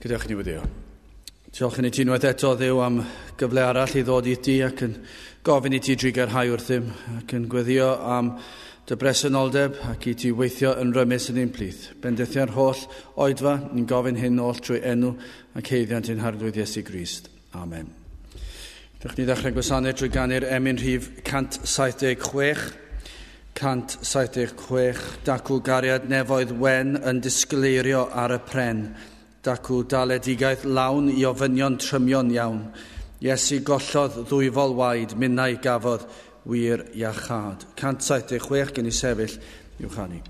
Gadewch ni wedi o. Diolch i ti unwaith eto, Dduw, am gyfle arall i ddod i ti ac yn gofyn i ti drigarhau wrthym ac yn gweddio am dy bresenoldeb ac i ti weithio yn rymus yn ein plith. Bendithio'r holl oedfa, ni'n gofyn hyn oll trwy enw ac heiddiant ein hardwydd Iesu Grist. Amen. Dych ni ddechrau gwasanaeth drwy ganu'r emyn rhif 176. 176, dacw gariad nefoedd wen yn disgleirio ar y pren. Dacw daledigaeth lawn i ofynion trymion iawn. Iesu gollodd ddwyfol waed, minnau gafodd wir iachad. 176 gen i sefyll i'w chanu.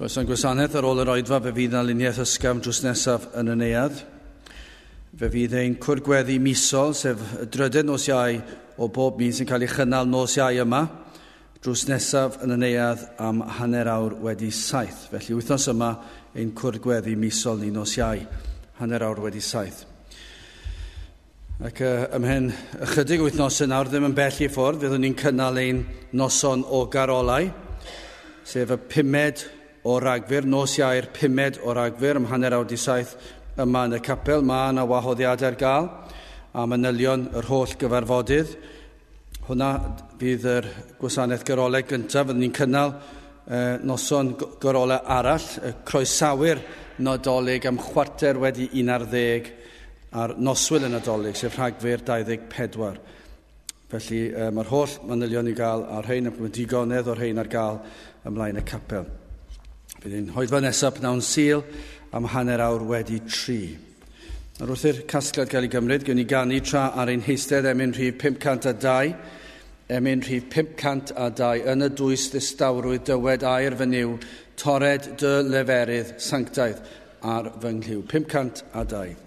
Croeso'n gwasanaeth ar ôl yr oedfa, fe fydd na luniaeth ysgafn drws nesaf yn y neuadd. Fe fydd ein cwrgweddi misol, sef y dryden nos Iau o bob mis sy'n cael ei chynnal nos Iau yma, drws nesaf yn y neuadd am 7:30 wedi 7. Felly wythnos yma ein cwrgweddi misol ni nos Iau, 7:30 wedi 7. Ac ymhen ychydig wythnos nawr ddim yn bell i ffwrdd, fyddwn ni'n cynnal ein noson o garolau, sef y 5 o Ragfyr, nos Iau'r 5 o Ragfyr am 7:30 yma yn y capel. Mae yna wahoddiadau ar gael a manylion yr holl gyfarfodydd. Hwna fydd yr gwasanaeth garolau gyntaf. Fyddwn ni'n cynnal noson garolau arall, croesawu'r Nadolig am 11:45 a'r noswyl y Nadolig, sef Rhagfyr 24. Felly mae'r holl manylion i gael ar rhain, ac mae digonedd o'r rhain ar gael ymlaen y capel. Bydd ein hoedfa nesaf pnawn Sul am 7:30 wedi 3. Ar wrth i'r casgliad gael ei gymryd, gen i ganu tra ar ein heistedd emyn rhif 502, emyn rhif 502 yn y dwys ddistawrwydd dywed air fy niw, tored dy leferydd sanctaidd. ar fy nghyw. 502.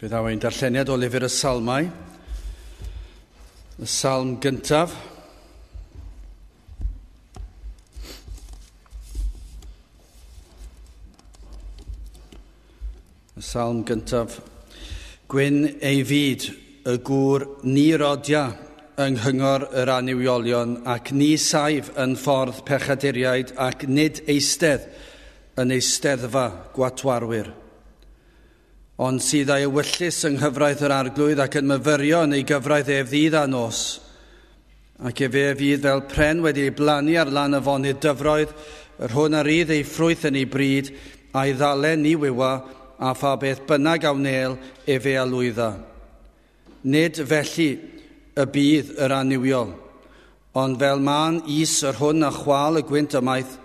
Fe ddaw ein darlleniad o lyfr y Salmau, y Salm gyntaf. Y Salm gyntaf. Gwyn ei fyd y gŵr ni rodia yng nghyngor yr aniwiolion ac ni saif yn ffordd pechaduriaid ac nid eistedd yn eisteddfa gwatwarwyr. Ond sydd ei ewyllus yng nghyfraith yr arglwydd ac yn myfyrio yn ei gyfraith ef ddydd a nos. Ac efe fydd fel pren wedi ei blannu ar lan y fonydd dyfroedd, yr hwn ar rydd ei ffrwyth yn ei bryd, a'i ddalen ni wywa, a pha beth bynnag awnel efe a lwydda. Nid felly y bydd yr aniwiol, ond fel ma'n is yr hwn a chwal y gwynt ymaith,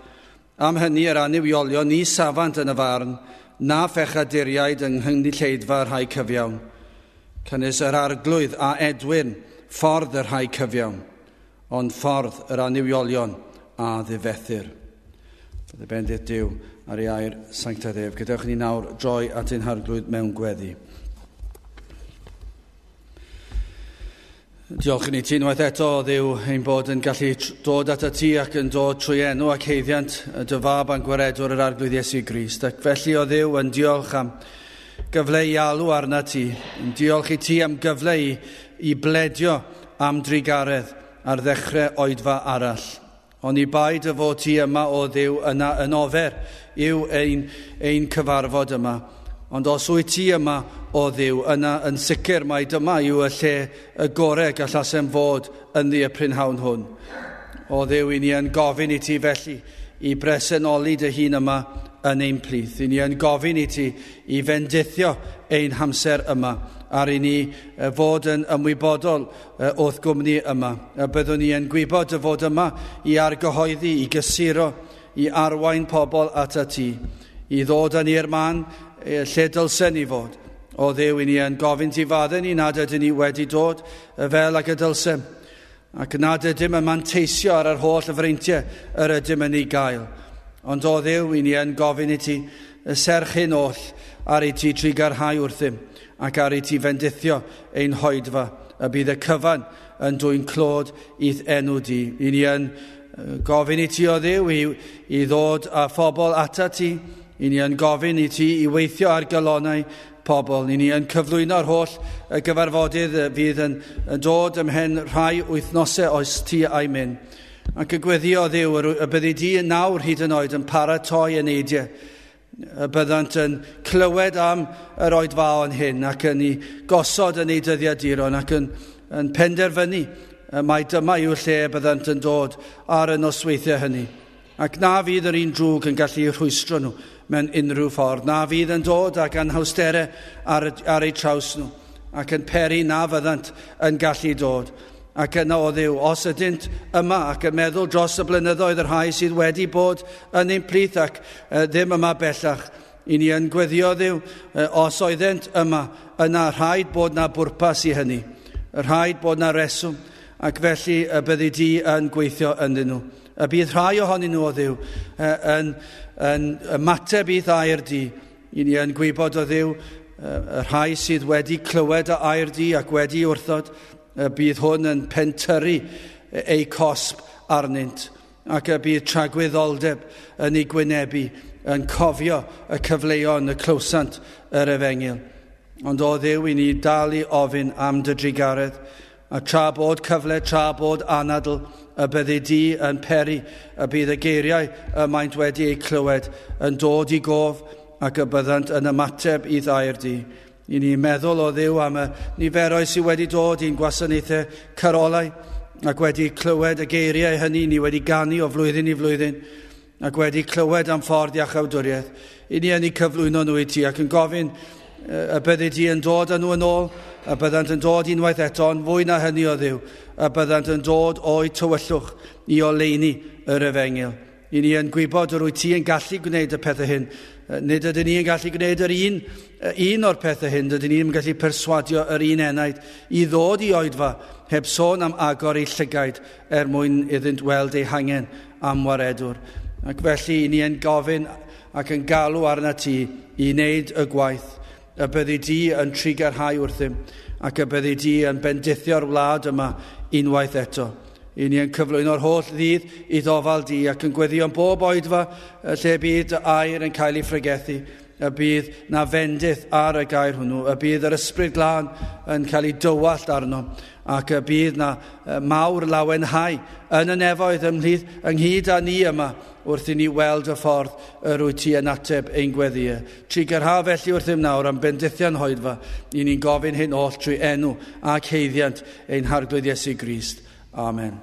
am hynny yr aniwiolion ni safant yn y farn, na phechaduriaid yng nghynulleidfa rhai cyfiawn, cynnes yr arglwydd a Edwyn ffordd yr rhai cyfiawn, ond ffordd yr aniwiolion a ddifethyr. Byddai bendith Duw ar ei air sanctaidd ef. Gadewch ni nawr droi at ein harglwydd mewn gweddi. Diolch i ni ti unwaith eto o Dduw ein bod yn gallu dod at y ti ac yn dod trwy enw ac heiddiant y dy fab a'n gwaredwr yr arglwydd Iesu Grist. Ac felly o Dduw yn diolch am gyfle i alw arna ti. Yn diolch i ti am gyfle i bledio am drigaredd ar ddechrau oedfa arall. Ond i baid y fod ti yma o Dduw yna yn ofer yw ein cyfarfod yma. Ond os wyt ti yma o Dduw, yna yn sicr mai dyma yw y lle y gorau gallasem fod yn ddi y prynhawn hwn. O Dduw, i ni yn gofyn i ti felly i bresennoli dy hun yma yn ein plith. I ni yn gofyn i ti i fendithio ein hamser yma, ar i ni fod yn ymwybodol o'th gwmni yma. A byddwn ni yn gwybod y fod yma i argyhoeddi, i gysuro, i arwain pobl at y ti, i ddod yn i'r man lle dylsen ni fod, O Dduw, i ni yn gofyn ti fadden ni nad ydyn ni wedi dod fel ag y dylsem, ac nad ydym yn manteisio ar yr holl freintiau yr ydym yn ei gael. Ond o Dduw, i ni yn gofyn i ti serch hyn oll ar ei ti trigarhau wrthym, ac ar ei ti fendithio ein hoedfa, y bydd y cyfan yn dwy'n clod i'th enw di. I ni yn gofyn i ti o Dduw i ddod â phobl ata ti, i ni yn gofyn i ti i weithio ar galonau pobl. I ni yn cyflwyno'r holl gyfarfodydd fydd yn dod ymhen rhai wythnosau oes ti a'i mynd. Ac y gweddio Dduw, y byddi di yn nawr hyd yn oed yn paratoi yn eidiau, y byddant yn clywed am yr oedfaon hyn ac yn ei gosod yn ei dyddiaduron ac yn penderfynu mai dyma yw'r lle byddant yn dod ar y nosweithiau hynny. Ac na fydd yr un drwg yn gallu rhwystro nhw mewn unrhyw ffordd. Na fydd yn dod ac anhawsterau ar eu traws nhw ac yn peri na fyddant yn gallu dod. Ac yna o Dduw, os ydynt yma ac yn meddwl dros y blynyddoedd yr rhai sydd wedi bod yn ein plith ac ddim yma bellach, i ni yn gweddio Dduw, os oeddent yma, yna rhaid bod na bwrpas i hynny, rhaid bod na reswm, ac felly y byddi di yn gweithio ynddyn nhw. Y bydd rhai ohonyn nhw o Dduw yn ymateb i'th air di. I ni yn gwybod o Dduw, y rhai sydd wedi clywed y air di ac wedi wrthod, bydd hwn yn pentyrru ei cosb arnynt, ac y bydd tragwyddoldeb yn ei gwynebu, yn cofio y cyfleon, y clwsant yr Efengyl. Ond o Dduw, i ni dal i ofyn am dy drigaredd, a tra bod cyfle, tra bod anadl, y byddi di yn peri, y bydd y geiriau y maent wedi eu clywed yn dod i gof ac y byddant yn ymateb i ddair di. I ni meddwl o Dduw am y niferoedd sydd wedi dod i'n gwasanaethau carolau ac wedi clywed y geiriau hynny ni wedi ganu o flwyddyn i flwyddyn ac wedi clywed am ffordd iachawdwriaeth. I ni yn ei cyflwyno nhw i ti ac yn gofyn y byddi di yn dod â nhw yn ôl, a byddant yn dod unwaith eto, ond fwy na hynny o Dduw, a byddant yn dod o'i tywyllwch i oleini yr Efengyl. I ni yn gwybod yr wyt ti yn gallu gwneud y pethau hyn. Nid ydyn ni yn gallu gwneud un o'r pethau hyn, dydyn ni yn gallu perswadio yr un enaid i ddod i oedfa heb sôn am agor ei llygaid mwyn iddynt weld ei hangen am waredwr. Ac felly i ni yn gofyn ac yn galw arna ti i wneud y gwaith, y byddi di yn trigarhau wrthym ac y byddi di yn bendithio'r wlad yma unwaith eto. I ni yn cyflwyno'r holl ddydd i ddofal di ac yn gweddio yn bob oedfa lle bydd y air yn cael ei ffregethu, y bydd na fendith ar y gair hwnnw, y bydd yr ysbryd glân yn cael ei dywallt arno ac y bydd na mawr lawenhau yn y nefoedd ynghyd â ni yma wrth i ni weld y ffordd yr wyt ti yn ateb ein gweddiau. Trigarha felly wrthym nawr am bendithiau'n hoedfa, i ni'n gofyn hyn oll trwy enw ac heiddiant ein harglwydd Iesu Grist. Amen.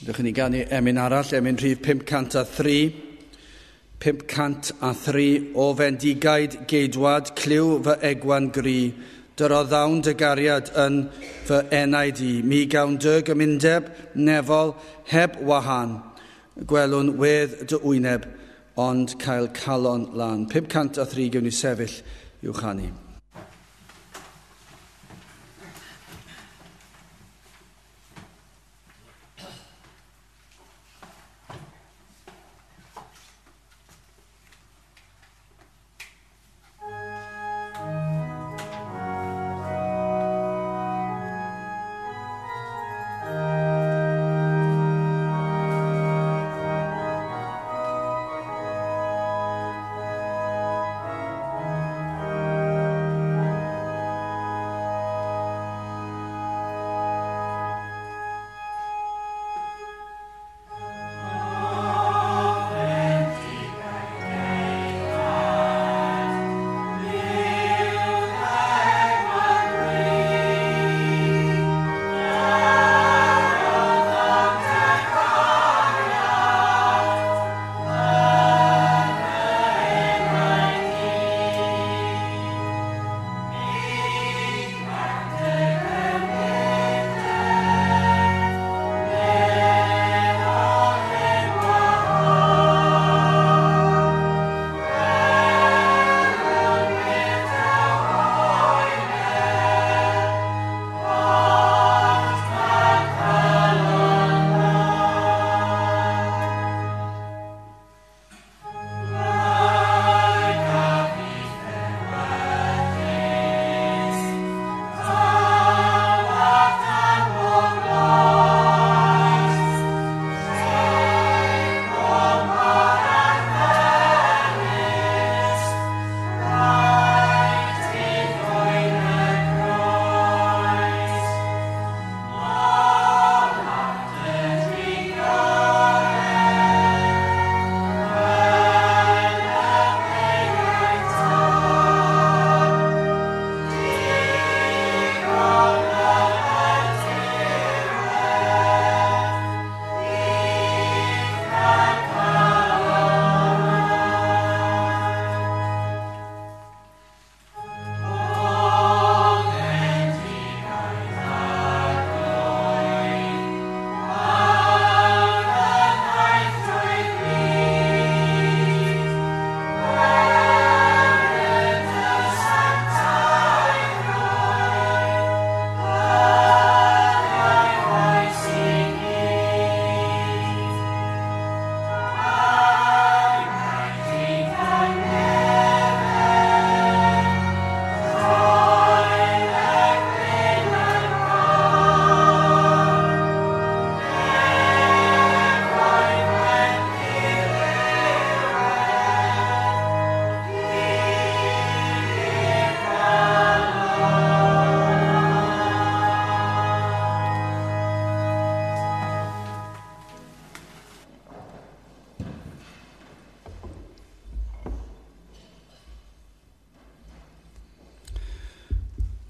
Ydych chi'n ei ganu emyn arall, emyn rhif 503. 503 o fendigaid geidwad, cliw fy egwan gri, dyr o ddawn dy gariad yn fy enaid i. Mi gawn dy gymundeb nefol heb wahan, gwelwn wedd dy wyneb, ond cael calon lan. 503 gewn ni sefyll i'w chanu.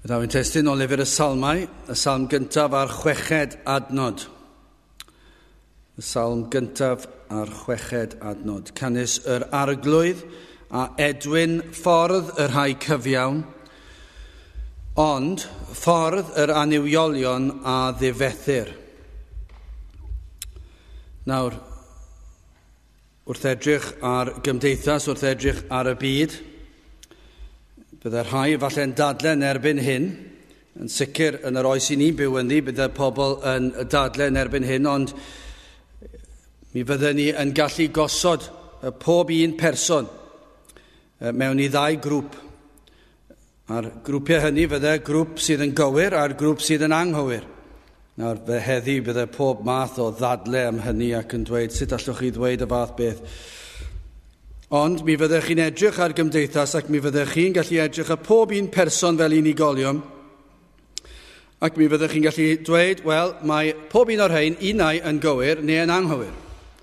Byddaf yn testyn o lyfr y salmau, y salm gyntaf a'r 6 adnod. Y salm gyntaf a'r 6 adnod. Canis yr arglwydd a edwyn ffordd yr rhai cyfiawn, ond ffordd yr aniwiolion a ddifethyr. Nawr, wrth edrych ar gymdeithas, wrth edrych ar y byd, byddai'r rhai falle'n dadlen erbyn hyn, yn sicr yn yr oes i ni'n byw ynddi, byddai pobl yn dadlen erbyn hyn, ond mi fydden ni yn gallu gosod pob un person mewn i 2 grŵp. A'r grwpiau hynny fyddai grŵp sydd yn gywir a'r grŵp sydd yn anghywir. Nawr, fe heddi byddai pob math o ddadle am hynny ac yn dweud sut allwch chi ddweud y fath beth. Ond mi fyddech chi'n edrych ar gymdeithas ac mi fyddech chi'n gallu edrych ar pob un person fel unigolion ac mi fyddech chi'n gallu dweud, wel, mae pob un o'r rhain unau yn gywir neu yn anghywir.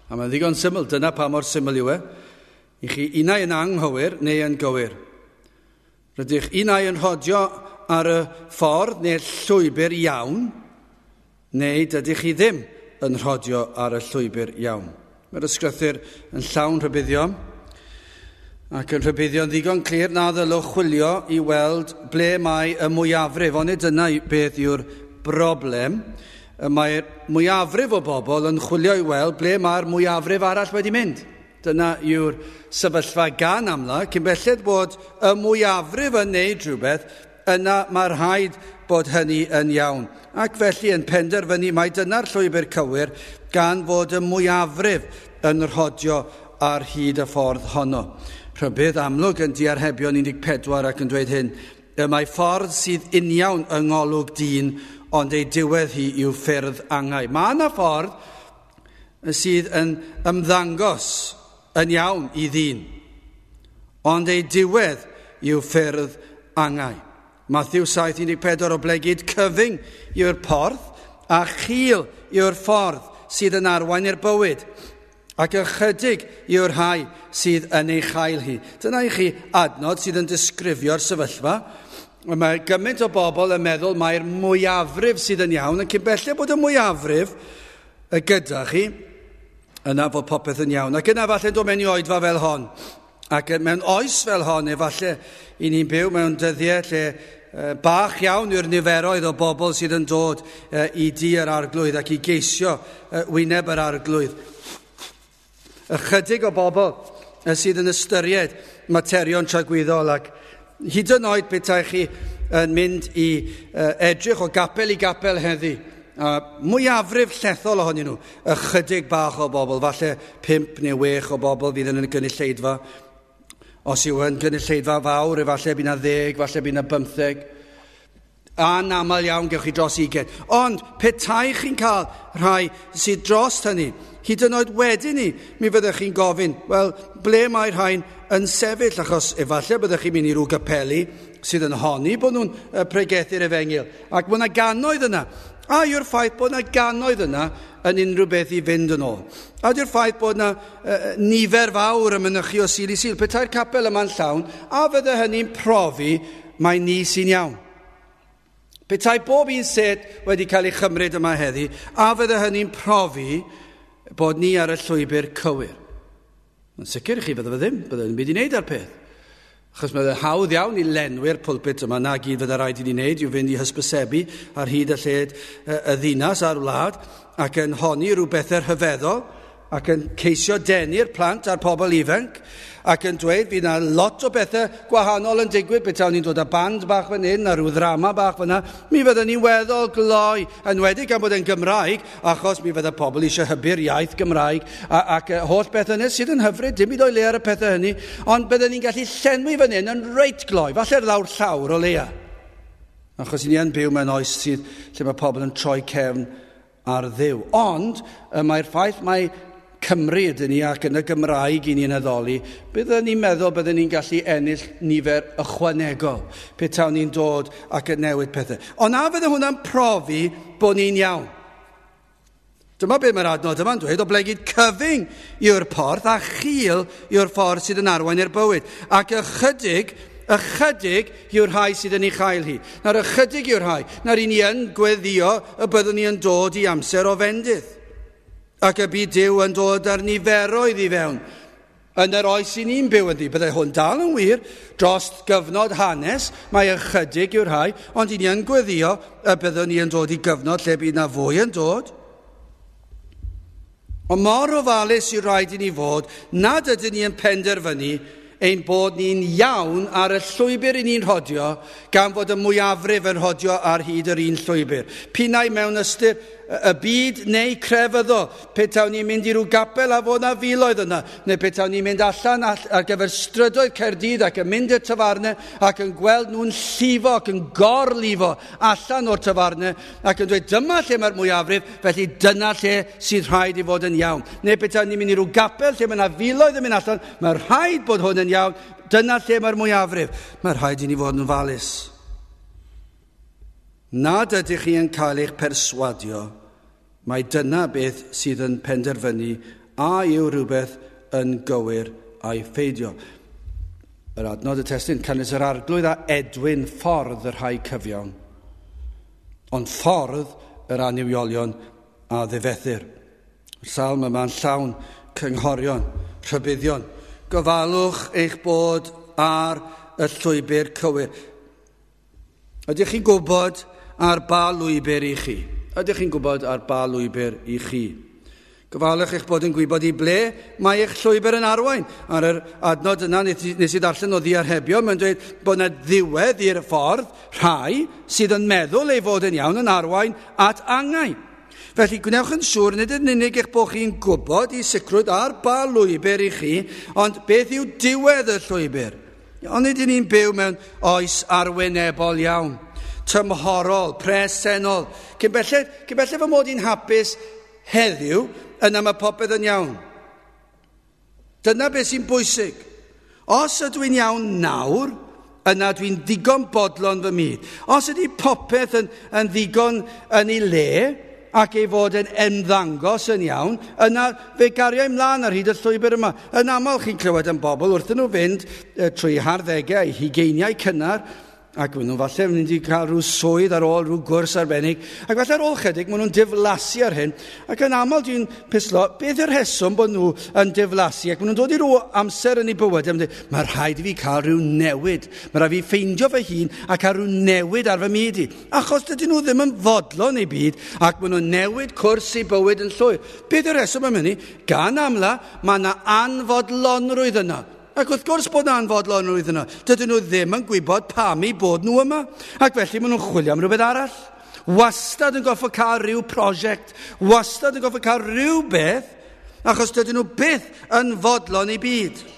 A mae'n ddigon syml, dyna pa mor syml yw e. I chi unau yn anghywir neu yn gywir. Rydych unau yn rhodio ar y ffordd neu'r llwybr iawn, neu dydych chi ddim yn rhodio ar y llwybr iawn. Mae'r ysgrythur yn llawn rhybuddion, ac yn rhybuddio'n ddigon clir na ddylwch chwilio i weld ble mae y mwyafrif, ond dyna beth yw'r broblem. Mae'r mwyafrif o bobl yn chwilio i weld ble mae'r mwyafrif arall wedi mynd. Dyna yw'r sefyllfa gan amla, cyn belled bod y mwyafrif yn neud rhywbeth, yna mae'r rhaid bod hynny yn iawn. Ac felly yn penderfynu mae dyna'r llwybr cywir gan fod y mwyafrif yn rhodio ar hyd y ffordd honno. Rhybydd amlwg yn diarhebion 14 ac yn dweud hyn, y mae ffordd sydd uniawn yng ngolwg dyn, ond ei diwedd hi yw ffyrdd angau. Mae yna ffordd sydd yn ymddangos yn iawn i ddyn, ond ei diwedd yw ffyrdd angau. Matthew 7:14 o blegyd, cyfyng yw'r porth a chil yw'r ffordd sydd yn arwain i'r bywyd, ac ychydig yw'r rhai sydd yn ei chael hi. Dyna i chi adnod sydd yn disgrifio'r sefyllfa. Mae gymaint o bobl yn meddwl mae'r mwyafrif sydd yn iawn, ac yn belled bod y mwyafrif gyda chi, yna fod popeth yn iawn. Ac yna falle dod mewn i oedfa fel hon. Ac mewn oes fel hon, efallai i ni'n byw mewn dyddiau lle bach iawn yw'r niferoedd o bobl sydd yn dod i di yr arglwydd ac i geisio wyneb yr arglwydd. Ychydig o bobl sydd yn ystyried materion tragwyddol, ac hyd yn oed petai chi yn mynd i edrych o gapel i gapel heddi. Mwyafrif llethol ohonyn nhw, ychydig bach o bobl, falle 5 neu 6 o bobl fydd yn y gynulleidfa. Os yw yn gynulleidfa fawr, efallai bydd 10, falle bydd 15. Anamal iawn gewch chi dros 20. Ond petai chi'n cael rhai sydd dros hynny, hyd yn oed wedyn ni, mi fyddech chi'n gofyn, wel, ble mae'r rhain yn sefyll, achos efallai byddech chi'n mynd i rhyw gapeli sydd yn honni bod nhw'n pregethu'r Efengyl. Ac mae yna gannoedd yna. A yw'r ffaith bod yna gannoedd yna yn unrhyw beth i fynd yn ôl. A yw'r ffaith bod yna nifer fawr yn mynychu o sil i sil. Petai'r capel yma'n llawn, a fydde hynny'n profi mae ni sy'n iawn. Petai bob un set wedi cael ei chymryd yma heddi, a fydde hynny'n profi bod ni ar y llwybr cywir. Yn sicr i chi fydde fe ddim, bydde yn byd i wneud ar peth. Achos mae'n hawdd iawn i lenwi'r pwlpit yma, na gyd fydde rhaid i ni wneud, yw fynd i hysbysebu ar hyd y lled y ddinas a'r wlad, ac yn honni rhyw bethau rhyfeddol, ac yn ceisio denu'r plant a'r pobl ifanc, ac yn dweud fydd yna lot o bethau gwahanol yn digwydd, beth ni'n dod â band bach fan hyn, a rhyw ddrama bach fan yna, mi fydden ni'n weddol gloi, yn wedi gan bod yn Gymraeg, achos mi fydde pobl eisiau hybu'r iaith Gymraeg, ac holl beth yna sydd yn hyfryd, dim i ddoi le ar y pethau hynny, ond bydden ni'n gallu llenwi fan hyn yn reit gloi, falle'r lawr llawr o leia. Achos ni yn byw mewn oes sydd lle mae pobl yn troi cefn ar Dduw. Ond mae'r ffaith mae Cymru ydyn ni ac yn y Gymraeg i ni'n addoli, byddwn ni'n meddwl byddwn ni'n gallu ennill nifer ychwanegol petawn ni'n dod ac yn newid pethau. Ond a fydde hwnna'n profi bod ni'n iawn. Dyma beth mae'r adnod yma'n dweud, o blegyd cyfyng yw'r porth a chil yw'r ffordd sydd yn arwain i'r bywyd. Ac ychydig yw'r rhai sydd yn ei chael hi. Na'r ychydig yw'r rhai. Na'r un i yn gweddio y byddwn ni yn dod i amser o fendydd. Ac y byd Duw yn dod ar niferoedd i fewn. Yn yr oes i ni'n byw yn di, byddai hwn dal yn wir, dros gyfnod hanes, mae ychydig yw'r rhai, ond i ni yn gweddio y byddwn ni yn dod i gyfnod lle bydd na fwy yn dod. Ond mor ofalus yw'r rhaid i ni fod, nad ydyn ni yn penderfynu ein bod ni'n iawn ar y llwybr i ni'n rhodio, gan fod y mwyafrif yn rhodio ar hyd yr un llwybr. Pinau mewn ystyr y byd neu crefyddol, petawn ni'n mynd i rhyw gapel a fod na filoedd yna, neu petawn ni'n mynd allan ar gyfer strydoedd Caerdydd ac yn mynd i'r tafarnau ac yn gweld nhw'n llifo ac yn gorlifo allan o'r tafarnau ac yn dweud dyma lle mae'r mwyafrif, felly dyna lle sydd rhaid i fod yn iawn. Neu petawn ni'n mynd i rhyw gapel lle mae yna filoedd yn mynd allan, mae'r rhaid bod hwn yn iawn, dyna lle mae'r mwyafrif. Mae'r rhaid i ni fod yn falus. Nad ydych chi yn cael eich perswadio, mae dyna beth sydd yn penderfynu a yw rhywbeth yn gywir a'i pheidio. Yr adnod y testun, cynnes yr arglwydd a edwyn ffordd yr rhai cyfiawn, ond ffordd yr aniwiolion a ddifethyr. Y salm yma'n llawn cynghorion, rhybuddion. Gofalwch eich bod ar y llwybr cywir. Ydych chi'n gwybod ar ba lwybr i chi? Ydych chi'n gwybod ar ba lwybr i chi? Gofalwch eich bod yn gwybod i ble mae eich llwybr yn arwain. Ar yr adnod yna nes I ddarllen o ddiarhebio, mae'n dweud bod yna ddiwedd i'r ffordd rhai sydd yn meddwl ei fod yn iawn yn arwain at angau. Felly gwnewch yn siŵr nid yn unig eich bod chi'n gwybod I sicrwydd ar ba lwybr I chi, ond beth yw diwedd y llwybr. Ond nid ni'n byw mewn oes arwynebol iawn, tymhorol, presennol. Cyn belled fy mod i'n hapus heddiw yna mae popeth yn iawn. Dyna beth sy'n bwysig. Os ydw i'n iawn nawr, yna dwi'n ddigon bodlon fy myd. Os ydy popeth yn ddigon yn ei le, ac ei fod yn ymddangos yn iawn, yna fe gario ymlaen ar hyd y llwybr yma. Yn aml chi'n clywed yn bobl wrth nhw fynd trwy harddegau, hugeiniau cynnar, ac maen nhw falle yn mynd I cael rhyw swydd ar ôl rhyw gwrs arbennig, ac falle ar ôl chydig maen nhw'n diflasu ar hyn, ac yn aml dwi'n pislo, beth yw'r rheswm bod nhw yn diflasu, ac maen nhw'n dod I rhyw amser yn ei bywyd, mae rhaid I fi cael rhyw newid, mae rhaid fi ffeindio fy hun a cael rhyw newid ar fy myd I, achos dydyn nhw ddim yn fodlon ei byd, ac maen nhw'n newid cwrs I bywyd yn llwyr. Beth yw'r rheswm am hynny? Gan amla, mae yna anfodlonrwydd yna. Ac wrth gwrs bod yna anfodlonrwydd yna, dydyn nhw ddim yn gwybod pam I bod nhw yma, ac felly maen nhw'n chwilio am rhywbeth arall. Wastad yn goffo cael rhyw prosiect, wastad yn goffo cael rhyw beth, achos dydyn nhw byth yn fodlon I byd.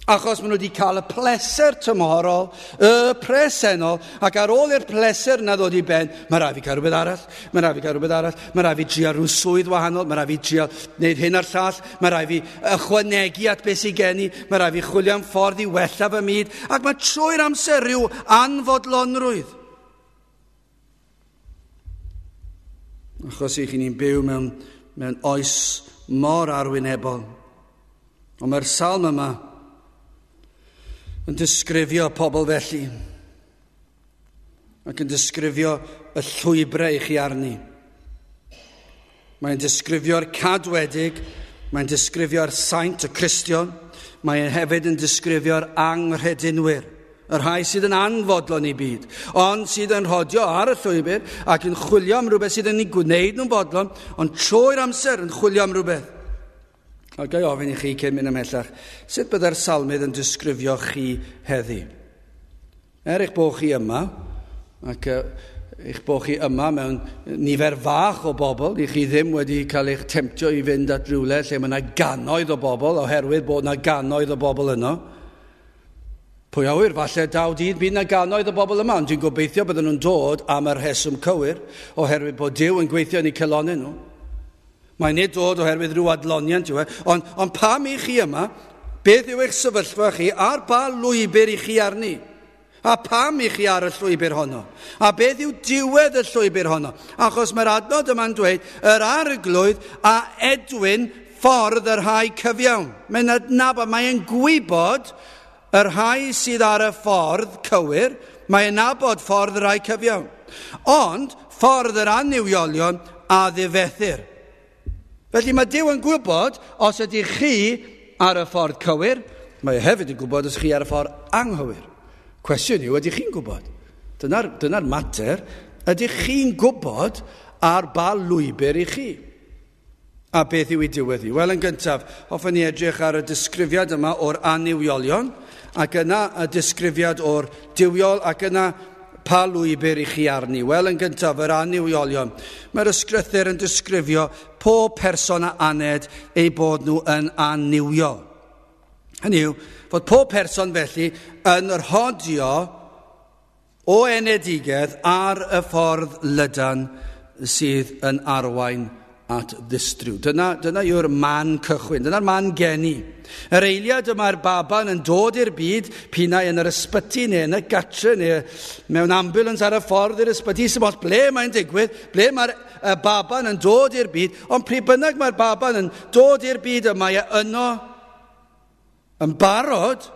Achos maen nhw wedi cael y pleser tymhorol, y presennol, ac ar ôl i'r pleser yna ddod I ben, mae rhaid fi cael rhywbeth arall, mae rhaid fi cael rhywbeth arall, mae rhaid fi drio rhyw swydd wahanol, mae rhaid fi drio wneud hyn ar llall, mae rhaid fi ychwanegu at beth sy'n gen I, mae rhaid fi chwilio am ffordd I wella fy myd, ac mae trwy'r amser rhyw anfodlonrwydd. Achos I chi'n byw mewn oes mor arwynebol. Ond mae'r salm yma yn disgrifio pobl felly, ac yn disgrifio y llwybrau I chi arni. Mae'n disgrifio'r cadwedig, mae'n disgrifio'r saint, y Cristion, mae'n hefyd yn disgrifio'r anghredinwyr, yr rhai sydd yn anfodlon I byd, ond sydd yn rhodio ar y llwybr ac yn chwilio am rhywbeth sydd yn ei gwneud nhw'n fodlon, ond trwy'r amser yn chwilio am rhywbeth. A gai ofyn I chi cyn mynd ymhellach, sut byddai'r salmydd yn disgrifio chi heddi? Eich bod chi yma, ac eich bod chi yma mewn nifer fach o bobl, I chi ddim wedi cael eich temtio I fynd at rhywle lle mae yna gannoedd o bobl, oherwydd bod yna gannoedd o bobl yno. Pwy a wyr, falle daw dydd bydd yna gannoedd o bobl yma, ond dwi'n gobeithio bydden nhw'n dod am yr rheswm cywir, oherwydd bod Duw yn gweithio yn eu celonau nhw. Mae'n nid dod oherwydd rhyw adloniant yw ond pam I chi yma, beth yw eich sefyllfa chi, ar ba lwybr I chi arni? A pam I chi ar y llwybr honno? A beth yw diwedd y llwybr honno? Achos mae'r adnod yma'n dweud, yr arglwydd a edwyn ffordd yr rhai cyfiawn. Mae'n gwybod yr rhai sydd ar y ffordd cywir, mae'n nabod ffordd yr rhai cyfiawn. Ond ffordd yr aniwiolion a ddifethyr. Felly mae Duw yn gwybod os ydy chi ar y ffordd cywir, mae hefyd yn gwybod os chi ar y ffordd anghywir. Cwestiwn yw, ydych chi'n gwybod? Dyna'r mater, ydych chi'n gwybod ar ba lwybr I chi? A beth yw I diwedd I? Wel, yn gyntaf, hoffwn ni edrych ar y disgrifiad yma o'r aniwiolion, ac yna y disgrifiad o'r diwiol, ac yna pa lwybr I chi arni. Wel, yn gyntaf, yr aniwiolion. Mae'r ysgrythyr yn disgrifio pob person a aned ei bod nhw yn aniwiol. Hynny yw, fod pob person felly yn rhodio o enedigedd ar y ffordd lydan sydd yn arwain at ddistryw. Dyna yw'r man cychwyn, dyna'r man geni. Yr eiliad yma'r baban yn dod i'r byd, pinau yn yr ysbyty neu yn y gatre neu mewn ambulans ar y ffordd i'r ysbyty, sy'n bod ble mae'n digwydd, ble mae'r baban yn dod i'r byd, ond pryd bynnag mae'r baban yn dod i'r byd, mae yno yn barod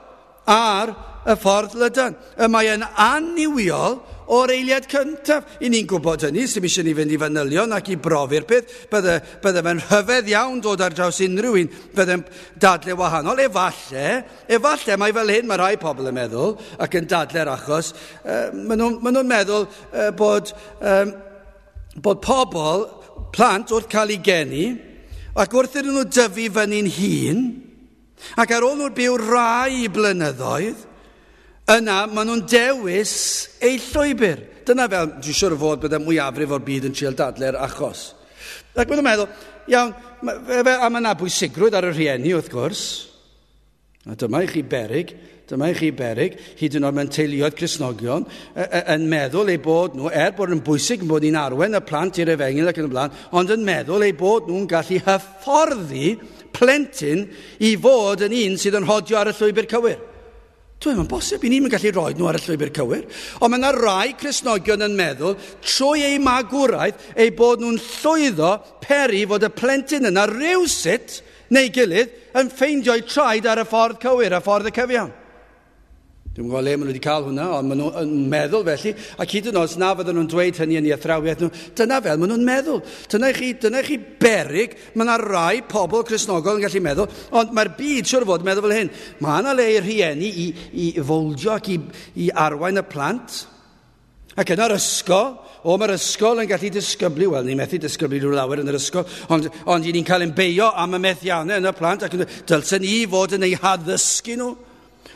ar y ffordd lydan. Mae e'n aniwiol o'r eiliad cyntaf. I ni'n gwybod hynny, sy'n eisiau ni fynd i fanylion ac i brofi'r peth, bydde fe'n rhyfedd iawn dod ar draws unrhyw un, bydde'n dadle wahanol. Efallai mae fel hyn, mae rhai pobl yn meddwl, ac yn dadle'r achos, maen nhw'n meddwl bod pobl, plant wrth cael ei geni, ac wrth iddyn nhw dyfu fyny'n hun, ac ar ôl nhw'n byw rai blynyddoedd, yna maen nhw'n dewis eu llwybr. Dyna fel, dwi'n siŵr o fod byddai mwyafrif o'r byd yn trial dadle'r achos. Ac maen nhw'n meddwl, iawn, a mae yna bwysigrwydd ar y rhieni wrth gwrs. A dyma i chi beryg, hyd yn oed mewn teuluoedd Cristnogion, yn meddwl eu bod nhw, bod yn bwysig bod ni'n arwen y plant i'r efengyl ac yn y blaen, ond yn meddwl eu bod nhw'n gallu hyfforddi plentyn i fod yn un sydd yn hodio ar y llwybr cywir. Dwi'n bosib, i ni'n gallu rhoi nhw ar y llwybr cywir. Ond mae yna rai Cristnogion yn meddwl, trwy eu magwraeth, eu bod nhw'n llwyddo peri fod y plentyn yna rywsut neu gilydd yn ffeindio'u traed ar y ffordd cywir, y ffordd y cyfiawn. Dwi'n gwybod le maen nhw wedi cael hwnna, ond maen nhw'n meddwl felly, ac hyd yn oed na fydden nhw'n dweud hynny yn ei athrawiaeth nhw, dyna fel maen nhw'n meddwl. Dyna chi beryg, mae yna rai pobl Cristnogol yn gallu meddwl, ond mae'r byd siwr fod yn meddwl fel hyn. Mae yna le i'r rhieni i foldio ac i arwain y plant. Ac yna'r ysgol, mae'r ysgol yn gallu disgyblu, wel, ni'n methu disgyblu rhyw lawer yn yr ysgol, ond ni'n cael yn beio am y methiannau yn y plant, ac dylsen ni fod yn ei haddysgu nhw,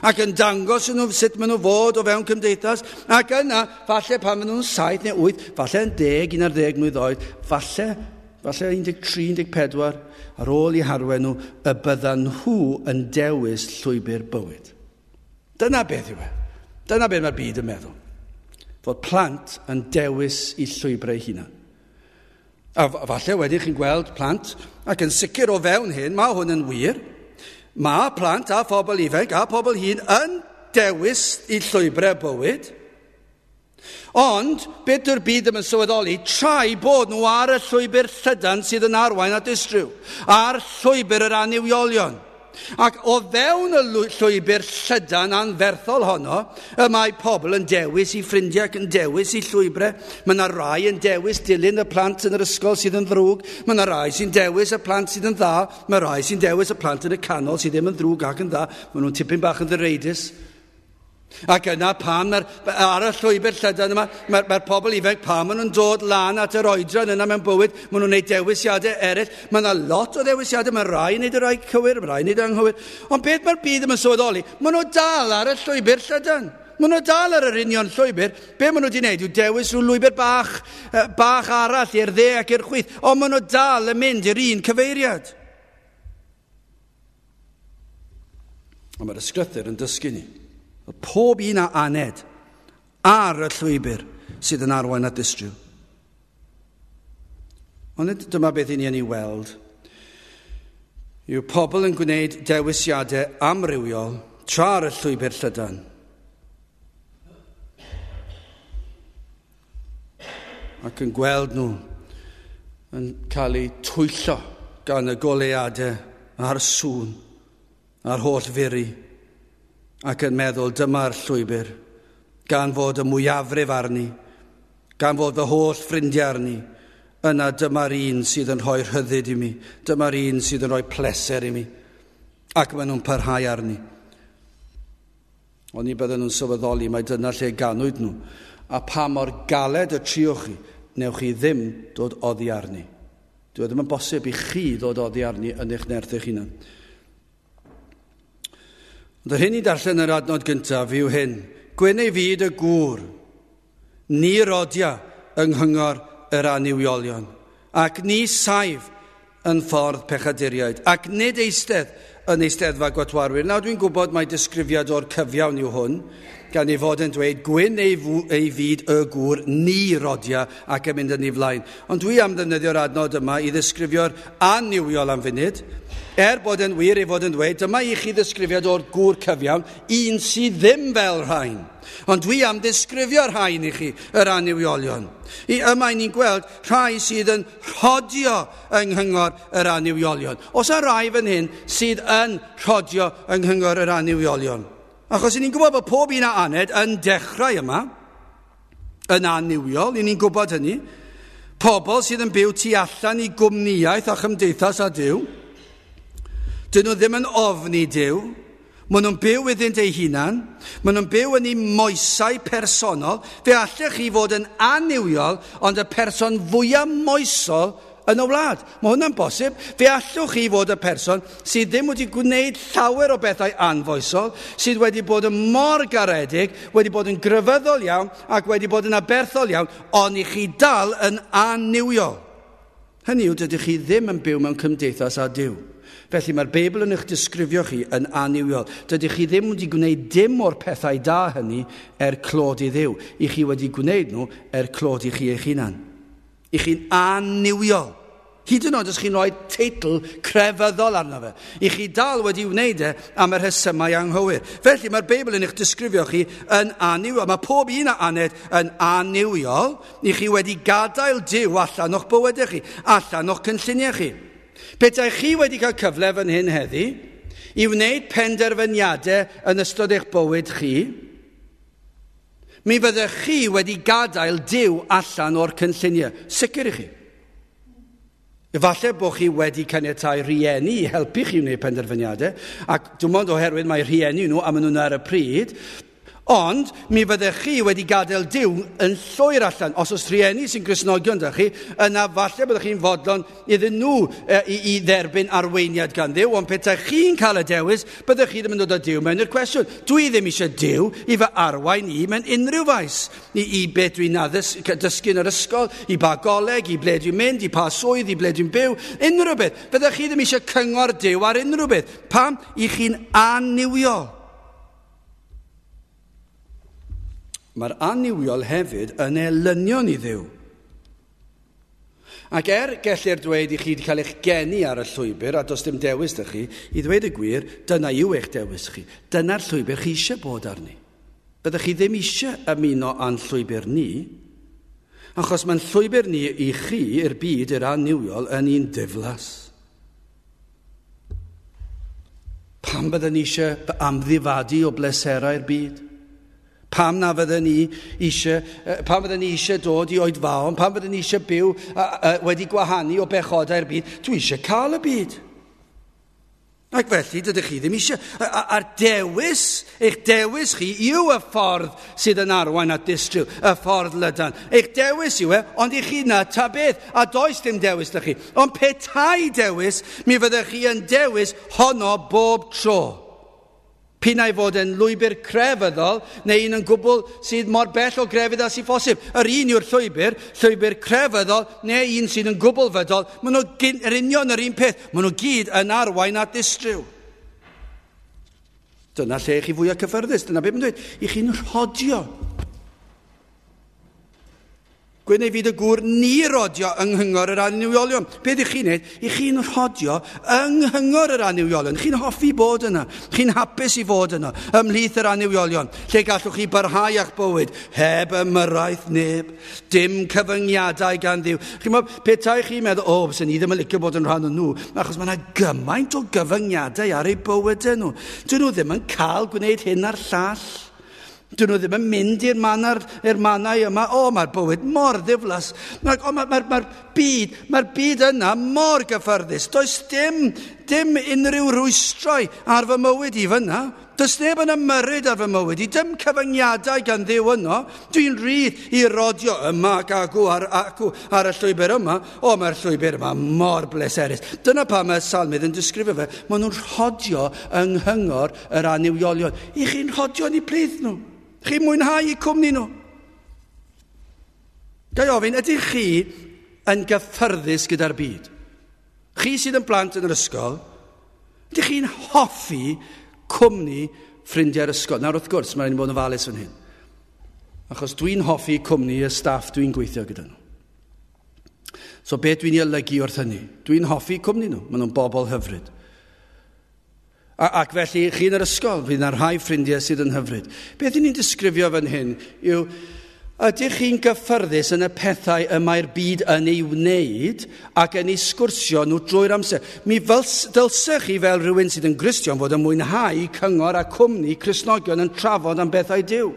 ac yn dangos nhw sut maen nhw fod o fewn cymdeithas, ac yna, falle pan maen nhw'n 7 neu 8, falle yn 10, 11 mlwydd oed, falle 13, 14, ar ôl i harwen nhw, y byddan nhw yn dewis llwybr bywyd. Dyna beth yw e. Dyna beth mae'r byd yn meddwl. Fod plant yn dewis i llwybrau hunan. A falle wedyn chi'n gweld plant, ac yn sicr o fewn hyn, mae hwn yn wir. Mae plant a phobl ifanc a pobl hŷn yn dewis i llwybrau bywyd. Ond, beth yw'r byd yn sylweddoli, trai bod nhw ar y llwybr llydan sydd yn arwain at Israel, ar llwybr yr aniwiolion. Ac o fewn y llwybr llydan anferthol honno, mae pobl yn dewis i ffrindiau ac yn dewis i llwybrau. Mae yna rai yn dewis dilyn y plant yn yr ysgol sydd yn ddrwg. Mae yna rai sy'n dewis y plant sydd yn dda. Mae rai sy'n dewis y plant yn y canol sydd ddim yn ddrwg ac yn dda. Mae nhw'n tipyn bach yn ddyreidus. Ac yna pam ar y llwybr llydan yma, mae'r pobl ifanc pam maen nhw'n dod lan at yr oedran yna mewn bywyd, maen nhw'n gwneud dewisiadau eraill. Mae yna lot o dewisiadau, mae rai yn gwneud y rai cywir, mae rai yn gwneud y anghywir. Ond beth mae'r byd yn sylweddoli, maen nhw dal ar y llwybr llydan. Maen nhw dal ar yr union llwybr. Be maen nhw wedi gwneud yw dewis rhyw lwybr bach arall i'r dde ac i'r chwith. Ond maen nhw dal yn mynd i'r un cyfeiriad. Ond mae'r ysgrythyr yn dysgu ni. Pob un a aned ar y llwybr sydd yn arwain at Israel. Ond dyma beth i ni yn ei weld. Yw pobl yn gwneud dewisiadau amrywiol tra ar y llwybr llydan. Ac yn gweld nhw yn cael eu twyllo gan y goleuadau a'r sŵn, a'r holl furi, ac yn meddwl dyma'r llwybr, gan fod y mwyafrif arni, gan fod fy holl ffrindiau arni, yna dyma'r un sydd yn rhoi rhyddid i mi, dyma'r un sydd yn rhoi pleser i mi, ac maen nhw'n parhau arni. Ond ni bydden nhw'n sylweddoli, mae dyna lle ganwyd nhw, a pa mor galed y triwch chi, newch chi ddim dod oddi arni. Dwi ddim yn bosib i chi ddod oddi arni yn eich nerth eich hunan. Ond yr hyn i darllen yr adnod gyntaf yw hyn. Gwyn ei fyd y gŵr, ni rodia yng nghyngor yr aniwiolion, ac ni saif yn ffordd pechaduriaid, ac nid eistedd yn eisteddfa gwatwarwyr. Nawr dwi'n gwybod mai disgrifiad o'r cyfiawn yw hwn, gan ei fod yn dweud gwyn ei fyd y gŵr, ni rodia ac yn mynd yn ei flaen. Ond dwi am ddefnyddio'r adnod yma i ddisgrifio'r aniwiol am funud, bod yn wir ei fod yn dweud, dyma i chi ddisgrifiad o'r gŵr cyfiawn, un sydd ddim fel rhain. Ond dwi am ddisgrifio'r rhain i chi, yr aniwiolion. Yma ni'n gweld rhai sydd yn rhodio yng nghyngor yr aniwiolion. Os y rai fan hyn sydd yn rhodio yng nghyngor yr aniwiolion? Achos ni'n gwybod bod pob un a aned yn dechrau yma, yn aniwiol, ni'n gwybod hynny. Pobl sydd yn byw tu allan i gwmnïaeth a chymdeithas a Duw, dyn nhw ddim yn ofni Duw, maen nhw'n byw iddynt eu hunan, maen nhw'n byw yn eu moesau personol, fe allech chi fod yn aniwiol, ond y person fwyaf moesol yn y wlad. Mae hwnna'n bosib. Fe allwch chi fod y person sydd ddim wedi gwneud llawer o bethau anfoesol, sydd wedi bod yn mor garedig, wedi bod yn grefyddol iawn ac wedi bod yn aberthol iawn, ond i chi dal yn aniwiol. Hynny yw, dydych chi ddim yn byw mewn cymdeithas â Duw. Felly mae'r Beibl yn eich disgrifio chi yn aniwiol. Dydych chi ddim wedi gwneud dim o'r pethau da hynny clod i Dduw. I chi wedi gwneud nhw clod i chi eich hunan. I chi'n aniwiol. Hyd yn oed os chi'n rhoi teitl crefyddol arno fe. I chi dal wedi wneud am yr rhesymau anghywir. Felly mae'r Beibl yn eich disgrifio chi yn aniwiol. Mae pob un a aned yn aniwiol. I chi wedi gadael Duw allan o'ch bywydau chi, allan o'ch cynlluniau chi. Petai chi wedi cael cyfle fan hyn heddi i wneud penderfyniadau yn ystod eich bywyd chi, mi fyddech chi wedi gadael Duw allan o'r cynlluniau. Sicr i chi. Efallai bod chi wedi caniatáu rhieni i helpu chi wneud penderfyniadau, ac dim ond oherwydd mae rhieni nhw a maen nhw'n ar y pryd, ond mi fyddech chi wedi gadael Duw yn llwyr allan. Os oes rhieni sy'n Gristnogion da chi, yna falle byddech chi'n fodlon iddyn nhw i dderbyn arweiniad gan Dduw, ond petai chi'n cael y dewis, byddech chi ddim yn dod â Duw mewn i'r cwestiwn. Dwi ddim eisiau Duw i fy arwain i mewn unrhyw faes. I beth dwi'n dysgu yn yr ysgol, i ba goleg, i ble dwi'n mynd, i pa swydd, i ble dwi'n byw, unrhyw beth. Byddech chi ddim eisiau cyngor Duw ar unrhyw beth. Pam? I chi'n aniwiol. Mae'r aniwiol hefyd yn elynion i Dduw. Ac gellir dweud i chi wedi cael eich geni ar y llwybr, a does dim dewis da chi, i ddweud y gwir, dyna yw eich dewis chi. Dyna'r llwybr chi eisiau bod arni. Byddech chi ddim eisiau ymuno a'n llwybr ni, achos mae'n llwybr ni i chi i'r byd, i'r aniwiol, yn un diflas. Pam byddwn ni eisiau amddifadu o bleserau'r byd? Pam fydden ni eisiau dod i oedfaon, pam fydden ni eisiau byw wedi gwahanu o bechodau'r byd? Dwi eisiau cael y byd. Ac felly, dydych chi ddim eisiau. A'r dewis, eich dewis chi yw y ffordd sydd yn arwain at distryw, y ffordd lydan. Eich dewis yw ond i chi na ta beth, a does dim dewis da chi. Ond petai dewis, mi fyddech chi yn dewis honno bob tro. Pinnau fod yn lwybr crefyddol, neu un yn gwbl sydd mor bell o grefydd as i phosib. Yr un yw'r llwybr crefyddol, neu un sydd yn gwbl fydol. Maen nhw union yr un peth. Maen nhw gyd yn arwain at distryw. Dyna lle chi fwyaf cyffyrddus. Dyna beth mae'n dweud. I chi'n rhodio. Gwneud fyd y gŵr ni rodio yng nghyngor yr aniwiolion. Beth ych chi'n neud? I chi'n rhodio yng nghyngor yr aniwiolion. Chi'n hoffi bod yna. Chi'n hapus i fod yna. Ymhlith yr aniwiolion. Lle gallwch chi barhau a'ch bywyd. Heb ymyraeth neb. Dim cyfyngiadau gan Dduw. Chi'n meddwl, petai chi'n meddwl, bysen ni ddim yn licio bod yn rhan o nhw. Achos mae yna gymaint o gyfyngiadau ar eu bywydau nhw. Dyn nhw ddim yn cael gwneud hyn a'r llall. Dyn nhw ddim yn mynd i'r mannau yma. Mae'r bywyd mor ddiflas. Mae'r byd yna mor gyffyrddus. Does dim unrhyw rwystrau ar fy mywyd i fyna. Does neb yn ymyrryd ar fy mywyd i. Dim cyfyngiadau gan Dduw yno. Dwi'n rhydd i rodio yma ac agw ar y llwybr yma. Mae'r llwybr yma mor bleserus. Dyna pa mae Salmydd yn disgrifio fe. Maen nhw'n rhodio yng nghyngor yr aniwiolion. I chi'n rhodio yn eu plith nhw. Chi'n mwynhau eu cwmni nhw. Gai ofyn, ydych chi yn gyffyrddus gyda'r byd? Chi sydd yn blant yn yr ysgol, ydych chi'n hoffi cwmni ffrindiau'r ysgol? Nawr wrth gwrs, mae'n bod yn ofalus fan hyn. Achos dwi'n hoffi cwmni y staff dwi'n gweithio gyda nhw. So beth dwi'n ei olygu wrth hynny? Dwi'n hoffi cwmni nhw. Maen nhw'n bobl hyfryd. Ac felly, chi yn yr ysgol, fydd yna rhai ffrindiau sydd yn hyfryd. Beth ni'n disgrifio fan hyn yw, Ydych chi'n gyffyrddus yn y pethau y mae'r byd yn ei wneud ac yn ei sgwrsio nhw drwy'r amser? Mi dylsech chi fel rhywun sydd yn Gristion fod yn mwynhau cyngor a cwmni Cristnogion yn trafod am bethau Duw.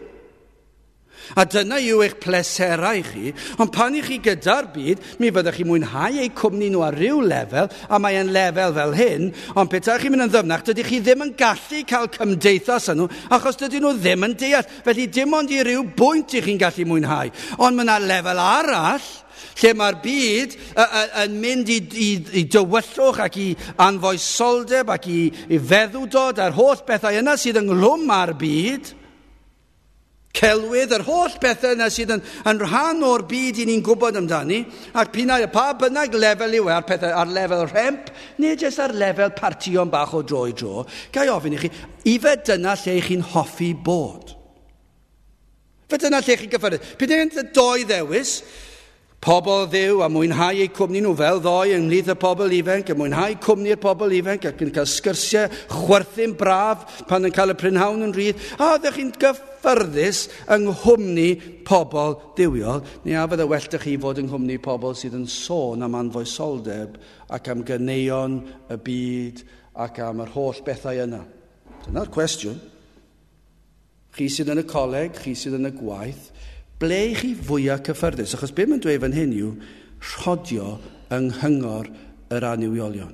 A dyna yw eich pleserau chi, ond pan i chi gyda'r byd, mi fyddwch chi mwynhau eu cwmni nhw ar ryw lefel, a mae e'n lefel fel hyn, ond petach chi'n mynd yn ddyfnach, dydych chi ddim yn gallu cael cymdeithas yn nhw, achos dydyn nhw ddim yn deall. Felly dim ond i ryw bwynt i chi'n gallu mwynhau. Ond mae yna lefel arall, lle mae'r byd yn mynd i dywyllwch ac i anfoesoldeb ac i feddw dod a'r holl bethau yna sydd ynghlwm â'r byd. Celwydd, yr holl bethau yna sydd yn rhan o'r byd i ni'n gwybod amdani, ac pa bynnag lefel yw ar lefel rhemp, neu jyst ar lefel partion bach o dro i dro, gai ofyn i chi, ife dyna lle chi'n hoffi bod? Fe dyna lle chi'n gyffyrddus? Pryd yw'n doi ddewis, pobl Dduw a mwynhau eu cwmni nhw fel ddoi ymhlith y pobl ifanc, a mwynhau cwmni'r pobl ifanc ac yn cael sgyrsiau chwerthin braf pan yn cael y prynhawn yn rhydd, a ydych chi'n gyffyrddus yng nghwmni pobl Dduwiol, neu a fydde well dych chi fod yng nghwmni pobl sydd yn sôn am anfoesoldeb ac am ganeuon y byd ac am yr holl bethau yna. Dyna'r cwestiwn. Chi sydd yn y coleg, chi sydd yn y gwaith, ble chi fwyaf cyffyrddus? Achos be mae'n dweud fan hyn yw rhodio yng nghyngor yr anniwiolion.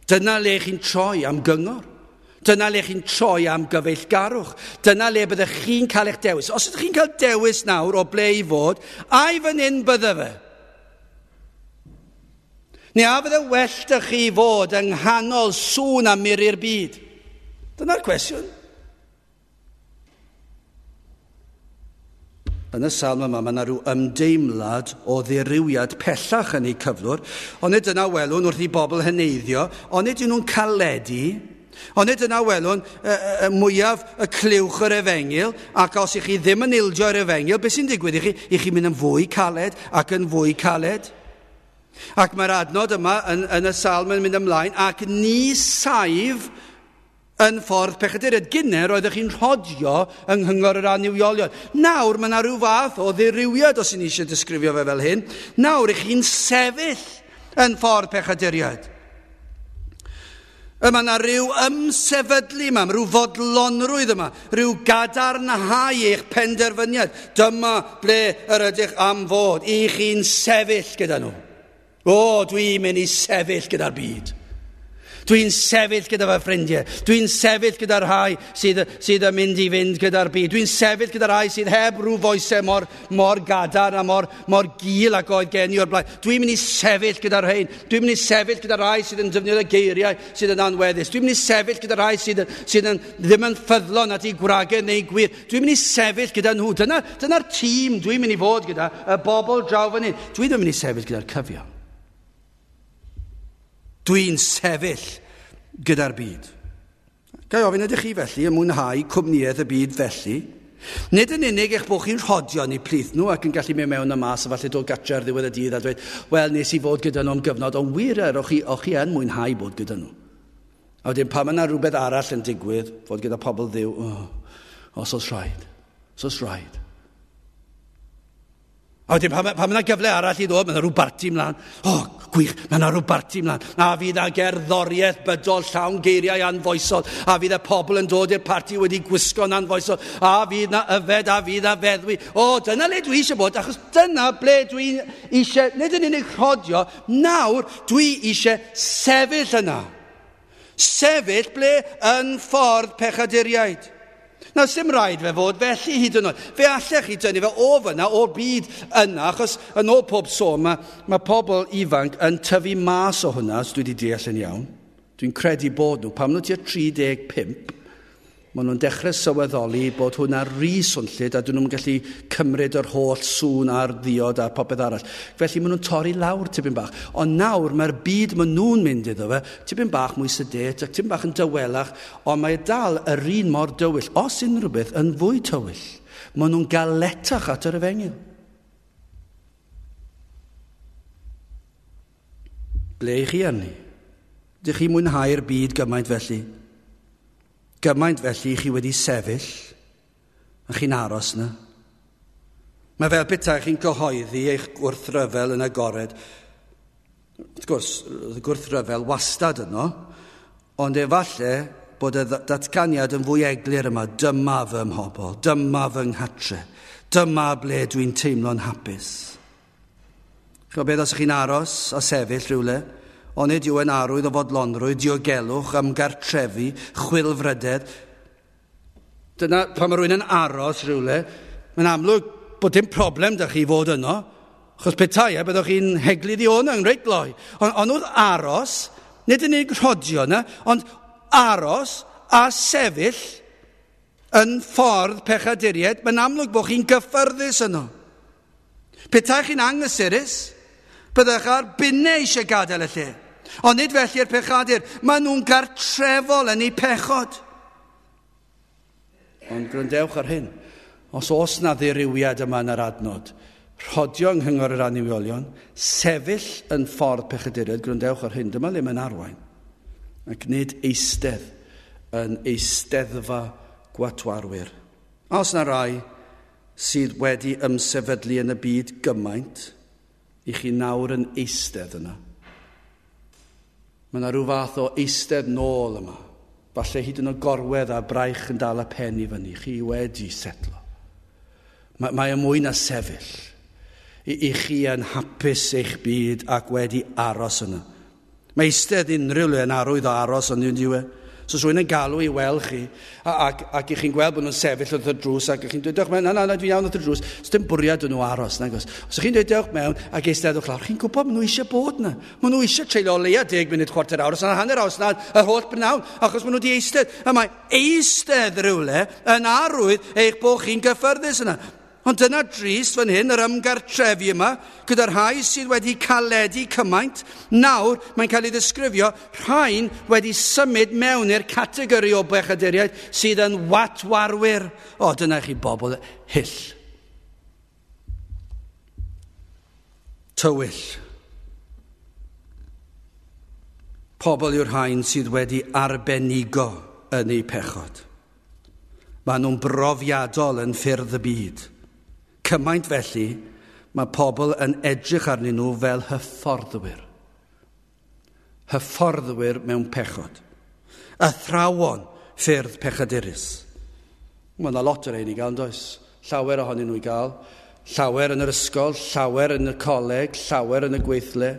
Dyna le chi'n troi am gyngor. Dyna le chi'n troi am gyfeillgarwch. Dyna le byddech chi'n cael eich dewis. Os ydych chi'n cael dewis nawr o ble i fod, ai fan hyn bydde fe? Neu a fydde well dych chi fod yng nghanol sŵn a muri'r byd? Dyna'r cwestiwn. Yn y salm yma, mae yna rhyw ymdeimlad o ddirywiad pellach yn ei cyflwr, ond nid yna welwn wrth i bobl hyneiddio, ond nid nhw'n caledu, ond nid yna welwn mwyaf y clywch yr efengil, ac os ych chi ddim yn ildio yr efengil, beth sy'n digwydd i chi mynd yn fwy caled ac yn fwy caled? Ac mae'r adnod yma yn y salm yn mynd ymlaen, ac ni saif yn ffordd pechaduriad. Gynner roeddech chi'n rhodio yng nghyngor yr anniwiolion. Nawr mae yna rhyw fath o ddirywiad, os ydyn ni eisiau disgrifio fe fel hyn. Nawr ych chi'n sefyll yn ffordd pechaduriad. Mae yna rhyw ymsefydlu yma, rhyw fodlonrwydd yma, rhyw gadarnhau eich penderfyniad. Dyma ble yr ydych am fod, i chi'n sefyll gyda nhw. Dwi'n mynd i sefyll gyda'r byd. Dwi'n sefyll gyda fy ffrindiau. Dwi'n sefyll gyda'r rhai sydd yn mynd i fynd gyda'r byd. Dwi'n sefyll gyda'r rhai sydd heb rhyw foesau mor gadar a mor gul ac oedd gen i o'r blaen. Dwi'n mynd i sefyll gyda'r rhain. Dwi'n mynd i sefyll gyda'r rhai sydd yn defnyddio geiriau sydd yn anweddus. Dwi'n mynd i sefyll gyda'r rhai sydd ddim yn ffyddlon at ei gwragau neu gwir. Dwi'n mynd i sefyll gyda nhw. Dyna'r tîm dwi'n mynd i fod gyda, y bobl draw fan hyn. Dwi ddim yn mynd i sefyll gyda'r cyfiawn. Dwi'n sefyll gyda'r byd. Gai ofyn ydych chi felly yn mwynhau cwmnïedd y byd felly? Nid yn unig eich bod chi'n rhodio ni plith nhw ac yn gallu mynd mewn y mas a falle dod gartre ar ddiwedd y dydd a dweud, wel, nes i fod gyda nhw am gyfnod, ond wir o'ch chi yn mwynhau bod gyda nhw. A wedyn pan yna rhywbeth arall yn digwydd, fod gyda pobl Dduw, os oes rhaid. A wedyn pan yna gyfle arall i ddod, mae yna rhyw barti mlaen. Gwych, mae yna rhyw barti mlaen. A fydd a gerddoriaeth bydol llawn geiriau anfoesol. A fydd y pobl yn dod i'r parti wedi gwisgo'n anfoesol. A fydd na yfed a fydd a feddwi. Dyna le dwi eisiau bod, achos dyna ble dwi eisiau, nid yn unig rhodio, nawr dwi eisiau sefyll yna. Sefyll ble yn ffordd pechaduriaid. Nawr, sim rhaid fe fod felly hyd yn oed. Fe allech chi dynnu fe o fyna, o'r byd yna, achos yn ôl pob sôn, mae pobl ifanc yn tyfu mas o hwnna, os dwi wedi deall yn iawn. Dwi'n credu bod nhw, pam nhw tua 35, maen nhw'n dechrau sylweddoli bod hwnna rhy swnllyd a dyn nhw'n gallu cymryd yr holl sŵn a'r ddiod a popeth arall. Felly maen nhw'n torri lawr tipyn bach. Ond nawr mae'r byd maen nhw'n mynd iddo fe, tipyn bach mwy sedet ac tipyn bach yn dywelach, ond mae dal yr un mor dywyll, os unrhyw beth yn fwy tywyll. Maen nhw'n galetach at yr efengil. Ble chi arni? Dych chi mwynhau'r byd gymaint felly? Gymaint felly chi wedi sefyll A chi'n aros na. Mae fel bethau chi'n gyhoeddi eich gwrthryfel yn agored. Wrth gwrs, y gwrthryfel wastad yno, ond efalle bod y datganiad yn fwy eglur yma. Dyma fy mhobol, dyma fy nghatre, dyma ble dwi'n teimlo'n hapus. Ch'mo' beth os chi'n aros a sefyll rhywle, ond nid yw yn arwydd o fodlonrwydd, diogelwch, ymgartrefi, chwilfrydedd. Dyna pan mae rhywun yn aros rhywle, mae'n amlwg bod dim problem da chi fod yno, achos petai byddwch chi'n heglu di o'n yng reit gloi. Ond wrth aros, nid yn unig rhodio yna, ond aros a sefyll yn ffordd pechaduriaid, mae'n amlwg bod chi'n gyffyrddus yno. Petai chi'n anghysurus, byddwch ar bunnau eisiau gadael y lle. Ond nid felly'r pechadur, maen nhw'n gartrefol yn eu pechod. Ond gwrandewch ar hyn, os oes na ddirywiad yma yn yr adnod, rhodio yng nghyngor yr anifolion, sefyll yn ffordd pechaduriaid, gwrandewch ar hyn, dyma le mae'n arwain. Ac nid eistedd yn eisteddfa gwatwarwyr. Os na rai sydd wedi ymsefydlu yn y byd gymaint, i chi nawr yn eistedd yna. Mae yna rhyw fath o eistedd nôl yma. Falle hyd yn o gorwedd a braich yn dal y pen i fyny. Chi wedi setlo. Mae mwy na sefyll. I chi yn hapus eich byd ac wedi aros yna. Mae eistedd unrhyw le yn arwydd o aros ond yw'n diwe. So os rwy'n yn galw i weld chi, ac i chi'n gweld bod nhw'n sefyll wrth y drws, ac chi'n dweud, dewch mewn, na, dwi'n iawn wrth y drws, os dim bwriad nhw aros, nag os. Os chi'n dweud, dewch mewn, ac eisteddwch lawr, chi'n gwybod maen nhw eisiau bod na. Maen nhw eisiau treulio o leia 10 munud, chwarter awr, os yna hanner awr, na yr holl brynawn, achos maen nhw wedi eistedd. A mae eistedd rywle yn arwydd eich bod chi'n gyffyrddus yna. Ond dyna drist fan hyn, yr ymgartrefi yma, gyda'r rhai sydd wedi caledu cymaint. Nawr, mae'n cael ei ddisgrifio, rhain wedi symud mewn i'r categori o bechaduriaid sydd yn watwarwyr. O, dyna chi bobl hyll. Tywyll. Pobl yw'r rhain sydd wedi arbenigo yn eu pechod. Maen nhw'n brofiadol yn ffyrdd y byd. Cymaint felly, mae pobl yn edrych arnyn nhw fel hyfforddwyr. Hyfforddwyr mewn pechod. Athrawon ffyrdd pechadurus. Mae yna lot o'r ein i gael, yn does? Llawer ohonyn nhw i gael. Llawer yn yr ysgol, llawer yn y coleg, llawer yn y gweithle.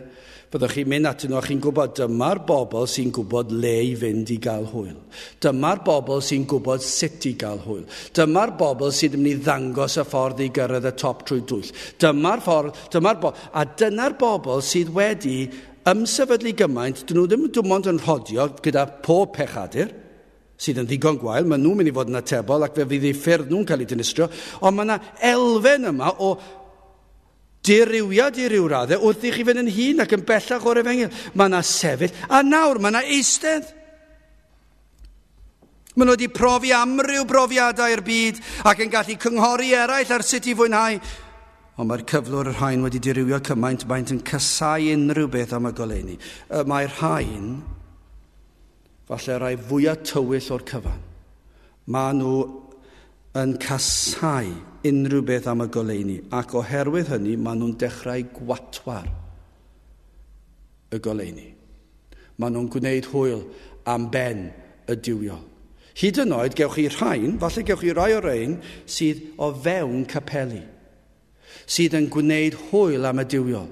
Byddwch chi'n mynd atyn nhw a chi'n gwybod dyma'r bobl sy'n gwybod le i fynd i gael hwyl. Dyma'r bobl sy'n gwybod sut i gael hwyl. Dyma'r bobl sydd yn mynd i ddangos y ffordd i gyrraedd y top trwy dwyll. A dyna'r bobl sydd wedi ymsefydlu gymaint, dyn nhw ddim dim ond yn rhodio gyda pob pechadur, sydd yn ddigon gwael, maen nhw'n mynd i fod yn atebol ac fe fydd eu ffyrdd nhw'n cael ei dynistrio, ond mae yna elfen yma o dirywiad i ryw raddau wrth i chi fynd yn hun ac yn bellach o'r Efengyl. Mae yna sefyll, a nawr mae yna eistedd. Maen nhw wedi profi amryw brofiadau i'r byd ac yn gallu cynghori eraill ar sut i fwynhau. Ond mae'r cyflwr yr rhain wedi dirywio cymaint maent yn casau unrhyw beth am y goleuni. Mae'r rhain, falle rai fwyaf tywyll o'r cyfan, maen nhw yn casau unrhyw beth am y goleuni, ac oherwydd hynny maen nhw'n dechrau gwatwar y goleuni. Maen nhw'n gwneud hwyl am ben y diwiol. Hyd yn oed gewch chi rhain, falle gewch chi rai o rein sydd o fewn capeli, sydd yn gwneud hwyl am y diwiol,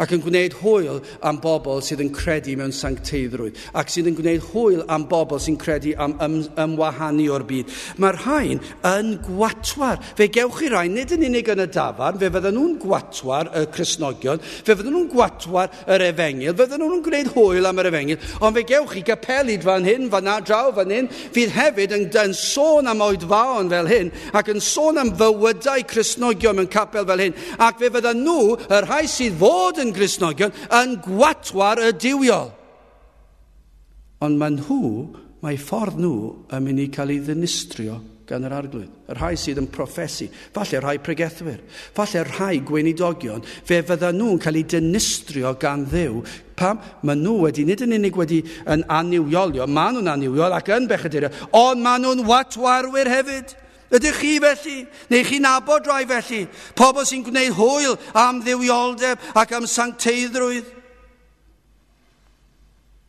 ac yn gwneud hwyl am bobl sydd yn credu mewn sancteiddrwydd, ac sydd yn gwneud hwyl am bobl sy'n credu am ymwahanu o'r byd. Mae'r rhain yn gwatwar. Fe gewch chi rhain, nid yn unig yn y dafarn, fe fydden nhw'n gwatwar y Cristnogion, fe fydden nhw'n gwatwar yr Efengyl, fe fydden nhw'n gwneud hwyl am yr Efengyl, ond fe gewch chi gapelid fan hyn, fan draw fan hyn, fydd hefyd yn sôn am oedfaon fel hyn, ac yn sôn am fywydau Cristnogion mewn capel fel hyn, ac fe fydden nhw, yr rhai sydd fod yn Gristnogion, yn gwatwar y diwiol. Ond mae ffordd nhw yn mynd i cael ei ddinistrio gan yr arglwydd. Yr rhai sydd yn proffesu, falle rhai pregethwyr, falle rhai gweinidogion, fe fydda nhw'n cael ei dynistrio gan Dduw. Pam? Maen nhw nid yn unig wedi yn aniwiolio, maen nhw'n aniwiol ac yn bechadurio, ond maen nhw'n watwarwyr hefyd. Ydych chi felly? Neu chi'n nabod rai felly? Pobl sy'n gwneud hwyl am ddiwioldeb ac am sancteiddrwydd.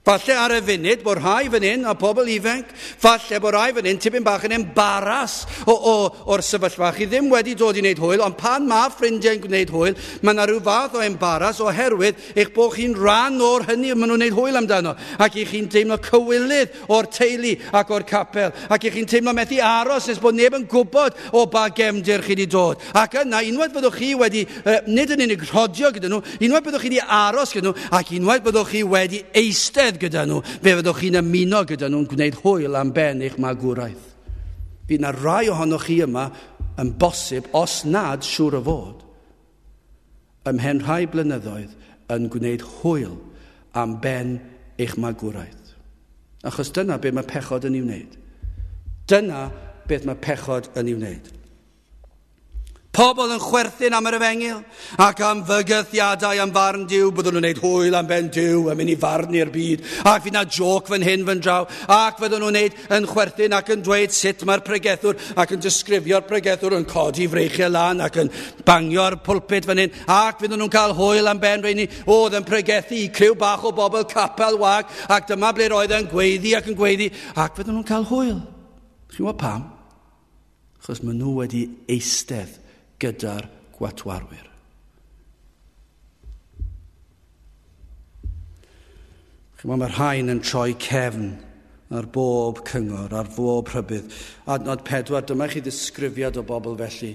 Falle ar y funud bod rhai fan hyn a pobl ifanc, falle bod rhai fan hyn tipyn bach yn embaras o'r sefyllfa. Chi ddim wedi dod i wneud hwyl, ond pan mae ffrindiau'n gwneud hwyl, mae yna rhyw fath o embaras oherwydd eich bod chi'n rhan o'r hynny maen nhw'n wneud hwyl amdano. Ac i chi'n teimlo cywilydd o'r teulu ac o'r capel. Ac i chi'n teimlo methu aros nes bod neb yn gwybod o ba gefndir chi wedi dod. Ac yna, unwaith byddwch chi wedi, nid yn unig rhodio gyda nhw, unwaith byddwch chi wedi aros gyda nhw, ac unwaith byddwch chi wedi eistedd gyda nhw, fe fyddwch chi'n ymuno gyda nhw'n gwneud hwyl am ben eich magwraeth. Bydd yna rai ohonoch chi yma yn bosib, os nad siŵr o fod, ymhen rhai blynyddoedd yn gwneud hwyl am ben eich magwraeth. Achos dyna beth mae pechod yn ei wneud. Dyna beth mae pechod yn ei wneud. Pobl yn chwerthin am yr Efengil ac am fygythiadau am farn Duw, byddwn nhw'n gwneud hwyl am ben Duw am mynd i farnu'r byd. Ac fydd na joc fan hyn fan draw, ac fyddwn nhw'n gwneud yn chwerthin ac yn dweud sut mae'r pregethwr ac yn disgrifio'r pregethwr yn codi freichiau lan ac yn bangio'r pwlpit fan hyn, ac fyddwn nhw'n cael hwyl am ben rheini. Oedd yn pregethu i criw bach o bobl capel wag, ac dyma ble roedd yn gweiddi ac yn gweiddi, ac fyddwn nhw'n cael hwyl. Chi'n gwybod pam? Achos maen nhw wedi eistedd gyda'r gwatwarwyr. Mae'r rhain yn troi cefn ar bob cyngor, ar bob rhybydd. Adnod 4, dyma chi ddisgrifiad o bobl felly.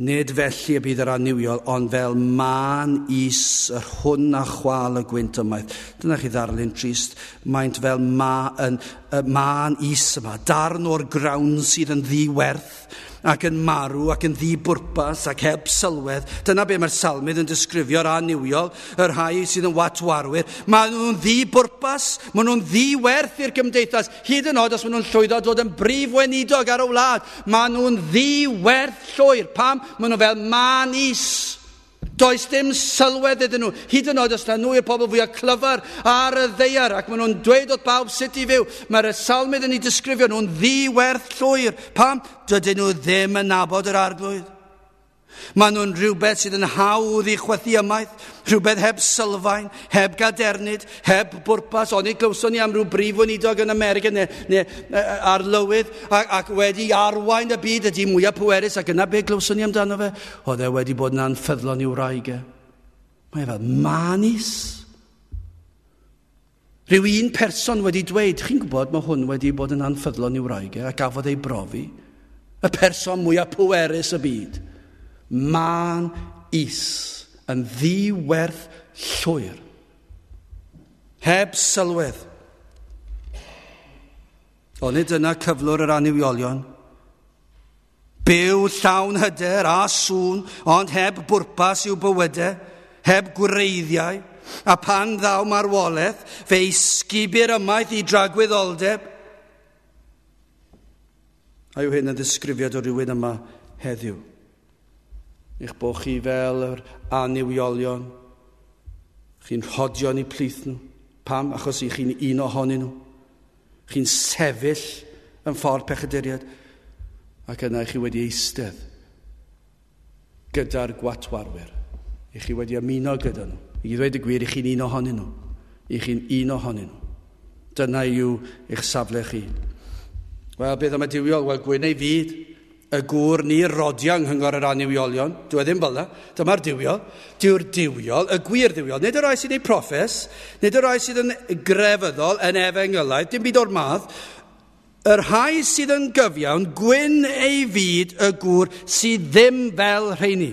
Nid felly y bydd yr aniwiol, ond fel man is yr hwn a chwal y gwynt ymaith. Dyna chi ddarlun trist. Maent fel man is yma, darn o'r grawn sydd yn ddiwerth ac yn marw ac yn ddibwrpas ac heb sylwedd. Dyna be mae'r salmydd yn disgrifio'r aniwiol, yr rhai sydd yn watwarwyr. Maen nhw'n ddibwrpas, maen nhw'n ddiwerth i'r gymdeithas, hyd yn oed os maen nhw'n llwyddo dod yn brif weinidog ar y wlad. Maen nhw'n ddiwerth llwyr. Pam? Maen nhw fel man is. Does dim sylwedd iddyn nhw. Hyd yn oed os na nhw i'r pobl fwyaf clyfar ar y ddeiar ac maen nhw'n dweud o'r bawb sut i fyw. Mae'r salmydd yn ei disgrifio nhw'n ddiwerth llwyr. Pam? Dydyn nhw ddim yn nabod yr arglwydd. Maen nhw'n rhywbeth sydd yn hawdd i chwythu ymaith, rhywbeth heb sylfaen, heb gadernid, heb bwrpas. Ond i glywson ni am rhyw brif weinidog yn America neu ar lywydd ac wedi arwain y byd ydy mwyaf pwerus, ac yna be glywson ni amdano fe? Oedd e wedi bod yn anffyddlon i'w wraig e. Mae fel manis. Rhyw un person wedi dweud, chi'n gwybod mae hwn wedi bod yn anffyddlon i'w wraig e, a gafodd ei brofi. Y person mwyaf pwerus y byd. Man is yn ddiwerth llwyr. Heb sylwedd. Ond nid yna cyflwr yr aniwiolion. Byw llawn hyder a sŵn, ond heb bwrpas i'w bywydau, heb gwreiddiau, a pan ddaw marwolaeth, fe isgubir ymaith i dragwyddoldeb. A yw hyn yn ddisgrifiad o rywun yma heddiw. Eich bod chi fel yr aniwiolion. Chi'n rhodio ni plith nhw. Pam? Achos i chi'n un ohonyn nhw. Chi'n sefyll yn ffordd pechaduriad. Ac yna chi wedi eistedd gyda'r gwatwarwyr. I chi wedi ymuno gyda nhw. I ddweud y gwir, i chi'n un ohonyn nhw. I chi'n un ohonyn nhw. Dyna yw eich safle chi. Wel, beth am y diwiol? Wel, gwyn ei fyd. Y gŵr ni rodio yng nghyngor yr aniwiolion. Dwi ddim fel yna. Dyma'r diwiol. Dyw'r diwiol, y gwir diwiol. Nid y rai sydd ei proffes, nid y rai sydd yn grefyddol, yn efengylaeth, dim byd o'r math. Yr rhai sydd yn gyfiawn, gwyn ei fyd y gŵr sydd ddim fel rheini.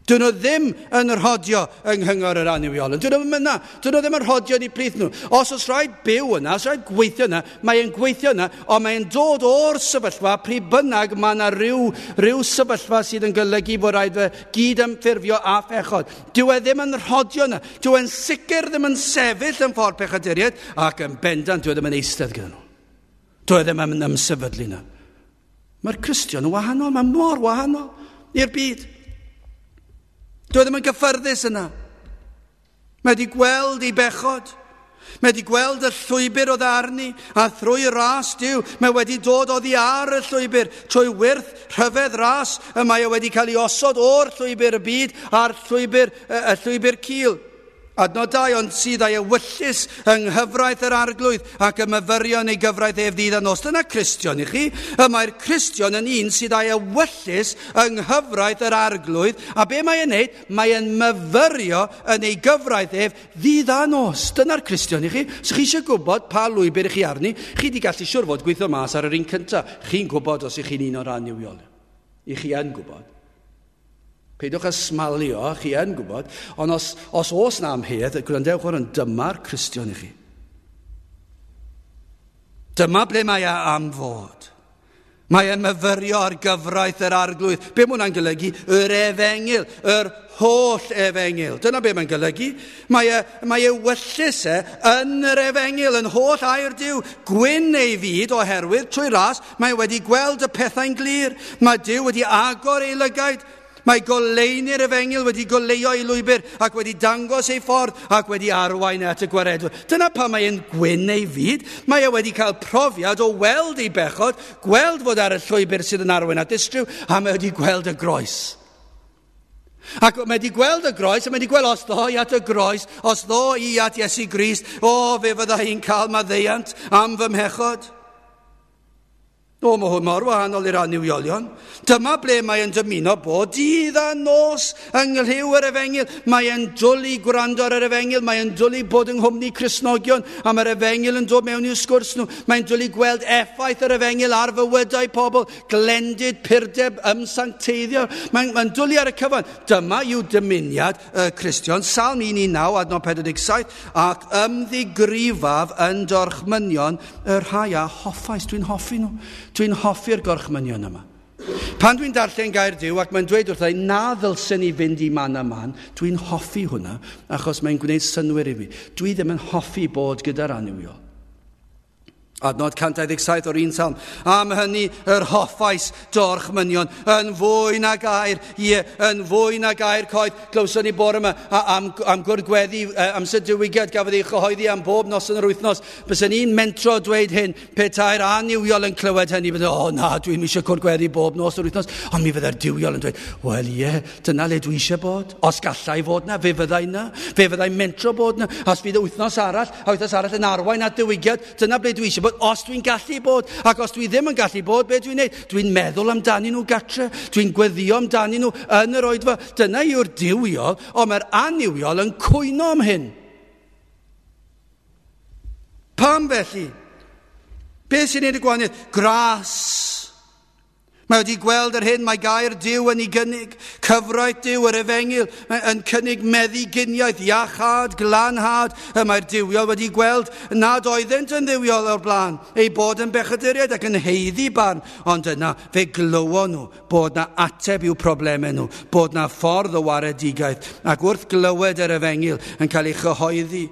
Dyn nhw ddim yn rhodio yng nghyngor yr aniwiolion. Dyn nhw ddim yn rhodio ni plith nhw. Os rhaid byw yna, os rhaid gweithio yna, mae'n gweithio yna, ond mae'n dod o'r sefyllfa, pryd bynnag mae yna rhyw sefyllfa sydd yn golygu bod rhaid fe gyd ymffurfio a phechod. Dyw e ddim yn rhodio yna. Dyw e'n sicr ddim yn sefyll yn ffordd pechaduriaid, ac yn bendant dyw e ddim yn eistedd gyda nhw. Dyw e ddim yn ymsefydlu yna. Mae'r Cristion yn wahanol, mae mor wahanol i'r byd. Dyw e ddim yn gyffyrddus yna. Mae wedi gweld ei bechod. Mae wedi gweld y llwybr o ddarni, a thrwy ras Duw, mae wedi dod oddi ar y llwybr, trwy wyrth rhyfedd ras, y mae wedi cael ei osod o'r llwybr y byd a'r llwybr cil. Adnod 2, ond sydd ei ewyllus yng nghyfraith yr arglwydd ac y myfyrion ei gyfraith ef ddydd a nos. Dyna Cristion i chi. Mae'r Cristion yn un sydd ei ewyllus yng nghyfraith yr arglwydd. A be mae'n neud? Mae'n myfyrio yn ei gyfraith ef ddydd a nos. Dyna'r Cristion i chi. So chi eisiau gwybod pa lwybr i chi arni, chi wedi gallu siwr fod gweithio mas ar yr un cyntaf. Chi'n gwybod os ych chi'n un o'r aniwiol. I chi yn gwybod. Peidwch â smalio, chi yn gwybod, ond os oes na amhedd, gwrandewch o'r dyma'r Cristion i chi. Dyma ble mae am fod. Mae e'n myfyrio ar gyfraith yr arglwydd. Be mae hwnna'n golygu? Yr efengil, yr holl efengil. Dyna be mae'n golygu. Mae ewyllus yn yr efengil, yn holl air Duw. Gwyn ei fyd oherwydd, trwy ras, mae wedi gweld y pethau'n glir. Mae Duw wedi agor ei lygaid. Mae goleini'r efengil wedi goleio ei lwybr ac wedi dangos ei ffordd ac wedi arwain at y gwaredwr. Dyna pa mae'n gwyn ei fyd. Mae wedi cael profiad o weld ei bechod, gweld fod ar y llwybr sydd yn arwain at ystrw, a mae wedi gweld y groes. Ac mae wedi gweld y groes, a mae wedi gweld os ddo i at y groes, os ddo i at Iesu Grist, fe fydda hi'n cael maddeiant am fy mhechod. Mae hwn mor wahanol i'r aniwiolion. Dyma ble mae'n dymuno bod dydd a nos yng nghlyw'r yr efengil. Mae'n dwlu gwrando ar yr efengil. Mae'n dwlu bod yng nghwmni Cristnogion. A mae'r efengil yn dod mewn i'w sgwrs nhw. Mae'n dwlu gweld effaith yr efengil ar fywydau pobl. Glendid, pirdeb, ymsancteiddio. Mae'n dwlu ar y cyfan. Dyma yw dymuniad y Cristion. Salm 1:9, adnod 47. Ac ymddigrifaf yn dorchmynion y rhai a hoffais. Dwi'n hoffi nhw. Dwi'n hoffi'r gorchmynion yma. Pan dwi'n darllen gair Duw ac mae'n dweud wrthai na ddylsen ni fynd i man a man, dwi'n hoffi hwnna achos mae'n gwneud synwyr i fi. Dwi ddim yn hoffi bod gyda'r aniwiol. Adnod 127 o'r un salm. Am hynny yr hoffais dorchmynion yn fwy na gair, yn fwy na gair coed. Glywson ni bore yma am gwrgweddi amser diwygiad gafodd ei chyhoeddi am bob nos yn yr wythnos. Bysa'n un mentro dweud hyn, petai'r aniwiol yn clywed hynny, byddai, na, dwi'n eisiau gwrgweddi bob nos yr wythnos. Ond mi fyddai'r diwiol yn dweud, wel dyna le dwi eisiau bod. Os gallai fod na, fe fyddai na. Fe fyddai mentro bod na. Os fydd y wythnos arall yn arwain at diwygiad, dyna ble dwi eisiau bod. Os dwi'n gallu bod, ac os dwi ddim yn gallu bod, be dwi'n neud? Dwi'n meddwl amdani nhw gatre, dwi'n gweddio amdani nhw yn yr oedfa. Dyna yw'r diwiol, ond mae'r aniwiol yn cwyno am hyn. Pam felly? Be sy'n neud y gwahaniaeth? Gras. Mae wedi gweld yr hyn, mae gair Duw yn ei gynnig, cyfraith Duw yr efengil, yn cynnig meddyginiaeth, iachad, glanhad. Mae'r diwiol wedi gweld nad oeddent yn ddiwiol o'r blaen, ei bod yn bechaduriaid ac yn heiddi barn. Ond yna, fe glywon nhw bod na ateb i'w problemau nhw, bod na ffordd o waredigaeth. Ac wrth glywed yr efengil yn cael ei chyhoeddi,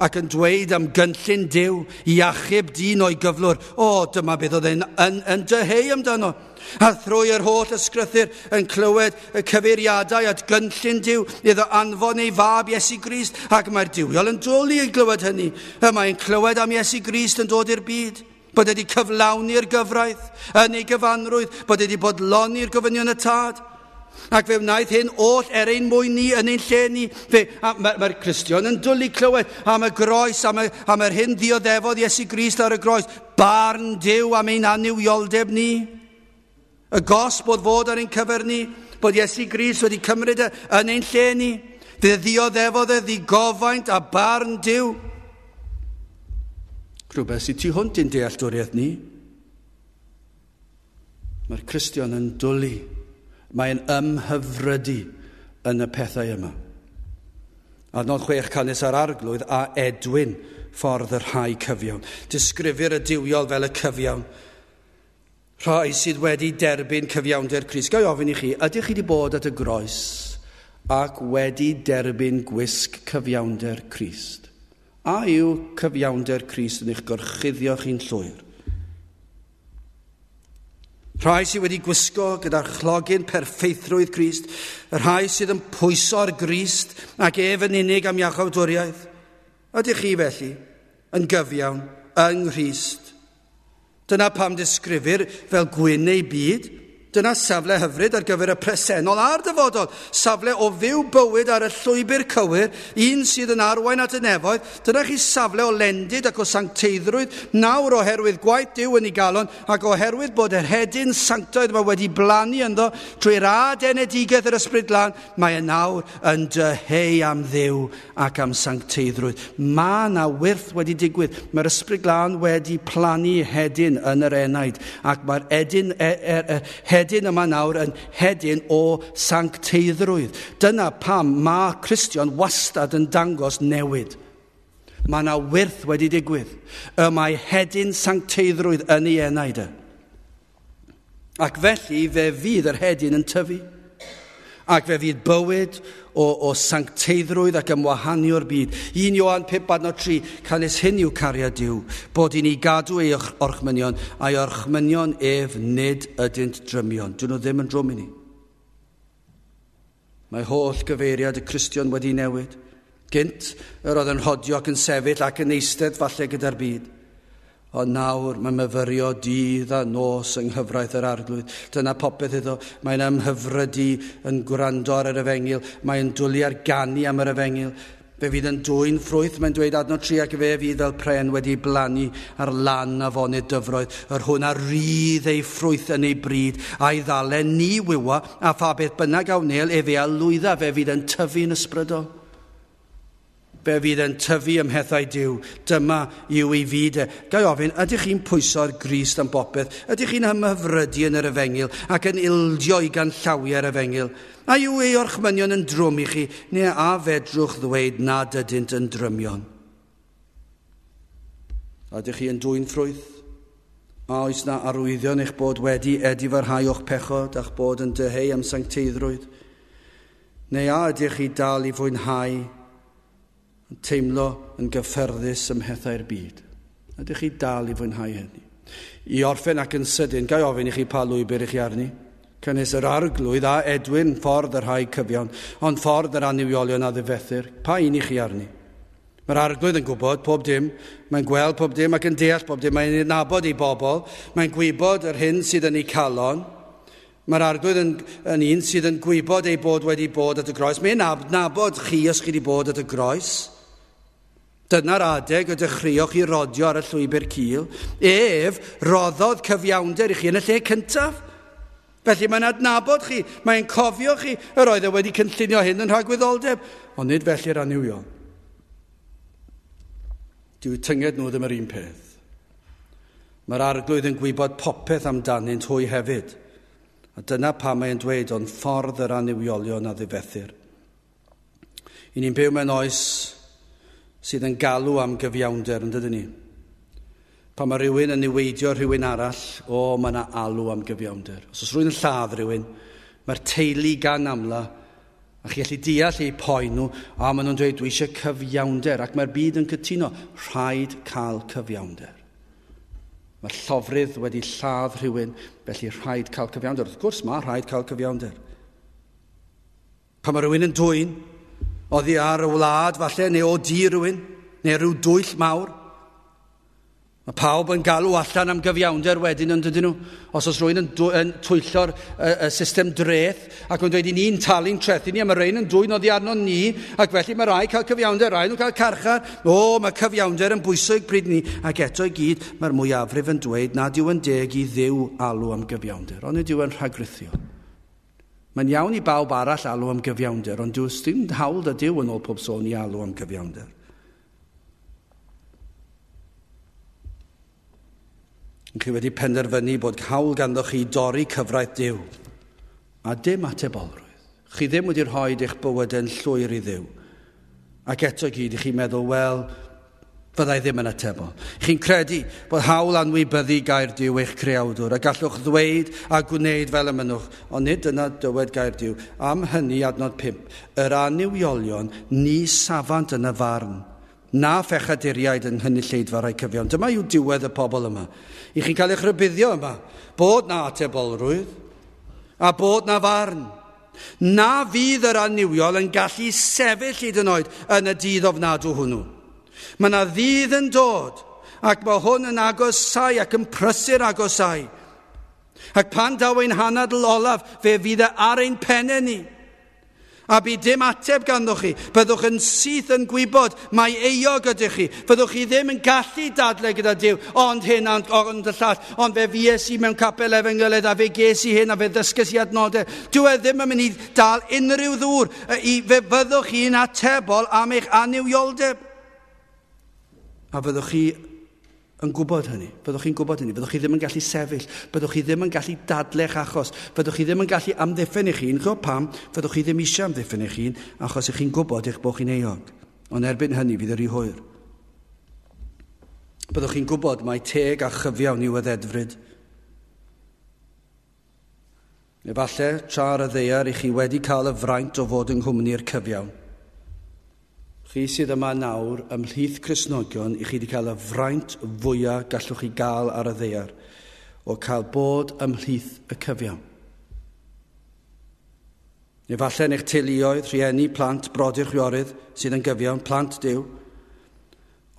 ac yn dweud am gynllun Duw, iachub dyn o'i gyflwr. Dyma beth oedd yn dyheu amdano. A thrwy yr holl ysgrythyr yn clywed y cyfeiriadau at gynllun Duw iddo anfon ei fab Iesu Grist, ac mae'r diwiol yn dwlu i glywed hynny. Mae'n clywed am Iesu Grist yn dod i'r byd, bod wedi cyflawni'r gyfraith yn ei gyfanrwydd, bod wedi bodloni'r gofynion y tad. Ac fe wnaeth hyn oll ein mwyn ni yn ein lle ni. Mae'r Cristion yn dwlu clywed am y groes, am yr hyn ddioddefodd Iesu Grist ar y groes. Barn Duw am ein aniwioldeb ni. Y gosb oedd fod ar ein cyfer ni, bod Iesu Grist wedi cymryd yn ein lle ni. Fe ddioddefodd ddigofaint a barn Duw. Rhywbeth sydd tu hwnt i'n dealltwriaeth ni. Mae'r Cristion yn dwlu. Mae'n ymhyfrydu yn y pethau yma. Adnod 6 canes ar arglwydd a edwyn ffordd y rhai cyfiawn. Disgrifir y diwiol fel y cyfiawn. Rhai sydd wedi derbyn cyfiawnder Crist. Gai ofyn i chi, ydych chi wedi bod at y groes ac wedi derbyn gwisg cyfiawnder Crist? A yw cyfiawnder Crist yn eich gorchuddio chi'n llwyr? Rhai sydd wedi gwisgo gyda'r chlogyn perfeithrwydd Crist, y rhai sydd yn pwyso'r Grist ac ef yn unig am iachawdwriaeth. Ydych chi felly? yn gyfiawn yng Nghrist. Dyna pam disgrifir fel gwyn neu byd. Dyna safle hyfryd ar gyfer y presennol a'r dyfodol. Safle o fyw bywyd ar y llwybr cywir, un sydd yn arwain at y nefoedd. Dyna chi safle o lendid ac o sancteiddrwydd, nawr oherwydd gwaith Duw yn ei galon, ac oherwydd bod yr hedyn sanctoedd yma wedi blannu ynddo trwy'r adenedigaeth yr Ysbryd Glân, mae e nawr yn dyheu am Dduw ac am sancteiddrwydd. Mae na wyrth wedi digwydd. Mae'r Ysbryd Glân wedi plannu hedyn yn yr enaid, ac mae'r hedyn yma nawr yn hedyn o sancteiddrwydd. Dyna pam mae Cristion wastad yn dangos newid. Mae yna wyrth wedi digwydd. Mae hedyn sancteiddrwydd yn ei enaid. Ac felly fe fydd yr hedyn yn tyfu. Ac fe fydd bywyd o sancteiddrwydd ac ymwahanio'r byd. 1 Ioan 5:3, cynnes hyn yw cariad Duw, bod i ni gadw ei orchmynion, a'i orchmynion ef nid ydynt drymion. Dyn nhw ddim yn drwm i ni. Mae holl gyfeiriad y Cristion wedi newid. Gynt, yr oedd yn hodio ac yn sefyll ac yn eistedd falle gyda'r byd. Ond nawr mae'n myfyrio dydd a nos yng nghyfraith yr arglwydd. Dyna popeth iddo. Mae'n ymhyfrydu yn gwrando ar yr efengil. Mae'n dwlu ar ganu am yr efengil. Fe fydd yn dwyn ffrwyth, mae'n dweud adnod 3, ac fe fydd fel pren wedi blannu ar lan afonydd dyfroedd. Yr hwn a rydd ei ffrwyth yn ei bryd, a'i ddalen ni wywa, a pha beth bynnag awnel, fe a lwydda, fe fydd yn tyfu'n ysbrydol. Fe fydd yn tyfu ymhethau Duw. Dyma yw ei fyd. Gai ofyn, ydych chi'n pwyso'r grist am bopeth? Ydych chi'n ymhyfrydu yn yr efengil ac yn ildio i ganllawiau'r efengil? A yw ei orchmynion yn drwm i chi, neu a fedrwch ddweud nad ydynt yn drymion? Ydych chi yn dwyn ffrwyth? A oes na arwyddion eich bod wedi edifarhau o'ch pechod a'ch bod yn dyheu am sancteiddrwydd? Neu a ydych chi dal i fwynhau teimlo yn gyffyrddus ymhethau'r byd? Ydych chi dal i fwynhau hynny? I orffen ac yn sydyn, gai ofyn i chi pa lwybr i chi arni? Cynnes yr arglwydd a Edwin ffordd yr rhai cyfiawn, ond ffordd yr aniwiolion a ddifethyr. Pa un i chi arni? Mae'r arglwydd yn gwybod pob dim, mae'n gweld pob dim ac yn deall pob dim, mae'n nabod ei bobl, mae'n gwybod yr hyn sydd yn ei calon. Mae'r arglwydd yn un sydd yn gwybod ei bod wedi bod at y groes. Mae'n nabod chi os chi wedi bod at y groes. Dyna'r adeg y dechreuwch i rodio ar y llwybr cul. Ef roddodd cyfiawnder i chi yn y lle cyntaf. Felly mae'n adnabod chi, mae'n cofio chi, yr oedd wedi cynllunio hyn yn rhagwyddoldeb, ond nid felly'r aniwiol. Dyw tynged nhw ddim yr un peth. Mae'r arglwydd yn gwybod popeth amdanynt hwy hefyd. A dyna pam mae'n dweud o'n ffordd yr aniwiolion a ddifethyr. I ni'n byw mewn oes sydd yn galw am gyfiawnder, yn dydyn ni. Pan mae rhywun yn niweidio rhywun arall, mae yna alw am gyfiawnder. Os oes rhywun yn lladd rhywun, mae'r teulu gan amla, a chi allu deall eu poen nhw, a maen nhw'n dweud, dwi eisiau cyfiawnder, ac mae'r byd yn cytuno, rhaid cael cyfiawnder. Mae'r llofrydd wedi lladd rhywun, felly rhaid cael cyfiawnder. Wrth gwrs, mae rhaid cael cyfiawnder. Pan mae rhywun yn dwyn, oddi ar y wlad falle, neu o di rhywun, neu rhyw dwyll mawr. Mae pawb yn galw allan am gyfiawnder wedyn yn dydyn nhw. Os oes rhywun yn twyllo'r system dreth, ac yn dweud i ni'n talu'n trethu ni, a mae rhain yn dwyn oddi arno ni, ac felly mae rai cael cyfiawnder, rai nhw'n cael carchar. Mae cyfiawnder yn bwysig pryd ni, ac eto i gyd, mae'r mwyafrif yn dweud nad yw yn deg i Dduw alw am gyfiawnder, ond yw yn rhagrithiol. Mae'n iawn i bawb arall alw am gyfiawnder, ond dyw's dim hawl dy Duw yn ôl pob sôn i alw am gyfiawnder. Chi wedi penderfynu bod hawl ganddo chi dorri cyfraith Duw, a dim atebolrwydd. Chi ddim wedi rhoi eich bywydau'n llwyr i Dduw. Ac eto gyd, chi'n meddwl, wel, fyddai ddim yn atebol. Chi'n credu bod hawl anwybyddu gair Duw eich creawdwr, a gallwch ddweud a gwneud fel y mynwch, ond nid yna dywed gair Duw. Am hynny adnod 5, yr aniwiolion ni safant yn y farn, na phechaduriaid yn hynny lleidfa rai cyfiawn. Dyma yw diwedd y pobl yma. I chi'n cael eich rybuddio yma, bod na atebolrwydd, a bod na farn. Na fydd yr aniwiol yn gallu sefyll hyd yn oed yn y dydd ofnadw hwnnw. Mae yna ddydd yn dod, ac mae hwn yn agosau ac yn prysur agosau. Ac pan daw ein hanadl olaf, fe fydd ar ein penne ni. A bydd dim ateb ganddoch chi. Byddwch yn syth yn gwybod mae euog ydych chi. Byddwch chi ddim yn gallu dadlau gyda Duw, ond hyn ond y llall. Ond fe fies i mewn capel Efengyled, a fe ges i hyn, a fe ddysgus i adnodau. Dyw e ddim yn mynd i dal unrhyw ddŵr. Fe fyddwch chi'n atebol am eich aniwioldeb. A fyddwch chi yn gwybod hynny. Byddwch chi'n gwybod hynny. Byddwch chi ddim yn gallu sefyll. Byddwch chi ddim yn gallu dadleu'ch achos. Byddwch chi ddim yn gallu amddiffyn eich hun. Chwbl pam, fyddwch chi ddim eisiau amddiffyn eich hun, achos ych chi'n gwybod eich bod chi'n euog. Ond erbyn hynny fydd yr i hwyr. Byddwch chi'n gwybod mae teg a chyfiawn i'w addedfryd. Efallai, tra'r y ddeiar, i chi wedi cael y fraint o fod yng nghwmni'r cyfiawn. Chi sydd yma nawr ymhlith Cristnogion, i chi wedi cael y fraint fwyaf gallwch chi gael ar y ddeiar, o cael bod ymhlith y cyfiawn. Efallai yn eich teuluoedd, rhieni, plant, brodyr, chwiorydd, sydd yn gyfiawn, plant Duw.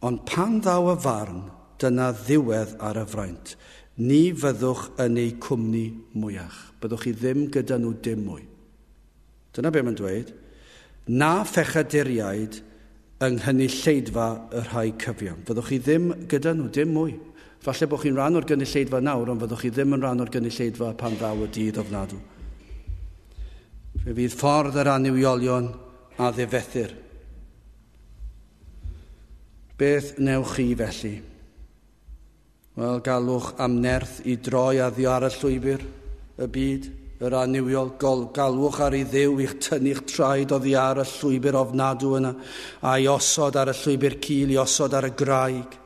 Ond pan ddaw y farn, dyna ddiwedd ar y fraint. Ni fyddwch yn ei cwmni mwyach. Byddwch chi ddim gyda nhw dim mwy. Dyna be mae'n dweud. Na phechaduriaid yng nghynulleidfa y rhai cyfiawn. Fyddwch chi ddim gyda nhw dim mwy. Falle bod chi'n rhan o'r gynulleidfa nawr, ond fyddwch chi ddim yn rhan o'r gynulleidfa pan ddaw y dydd ofnadw. Fe fydd ffordd yr aniwiolion a ddifethyr. Beth newch chi felly? Wel, galwch am nerth i droi a ddiar y llwybr y byd, yr aniwiol, galwch ar ei Dduw i'ch tynnu'ch traed o ddiar y llwybr ofnadw yna, a i osod ar y llwybr cul, i osod ar y graig.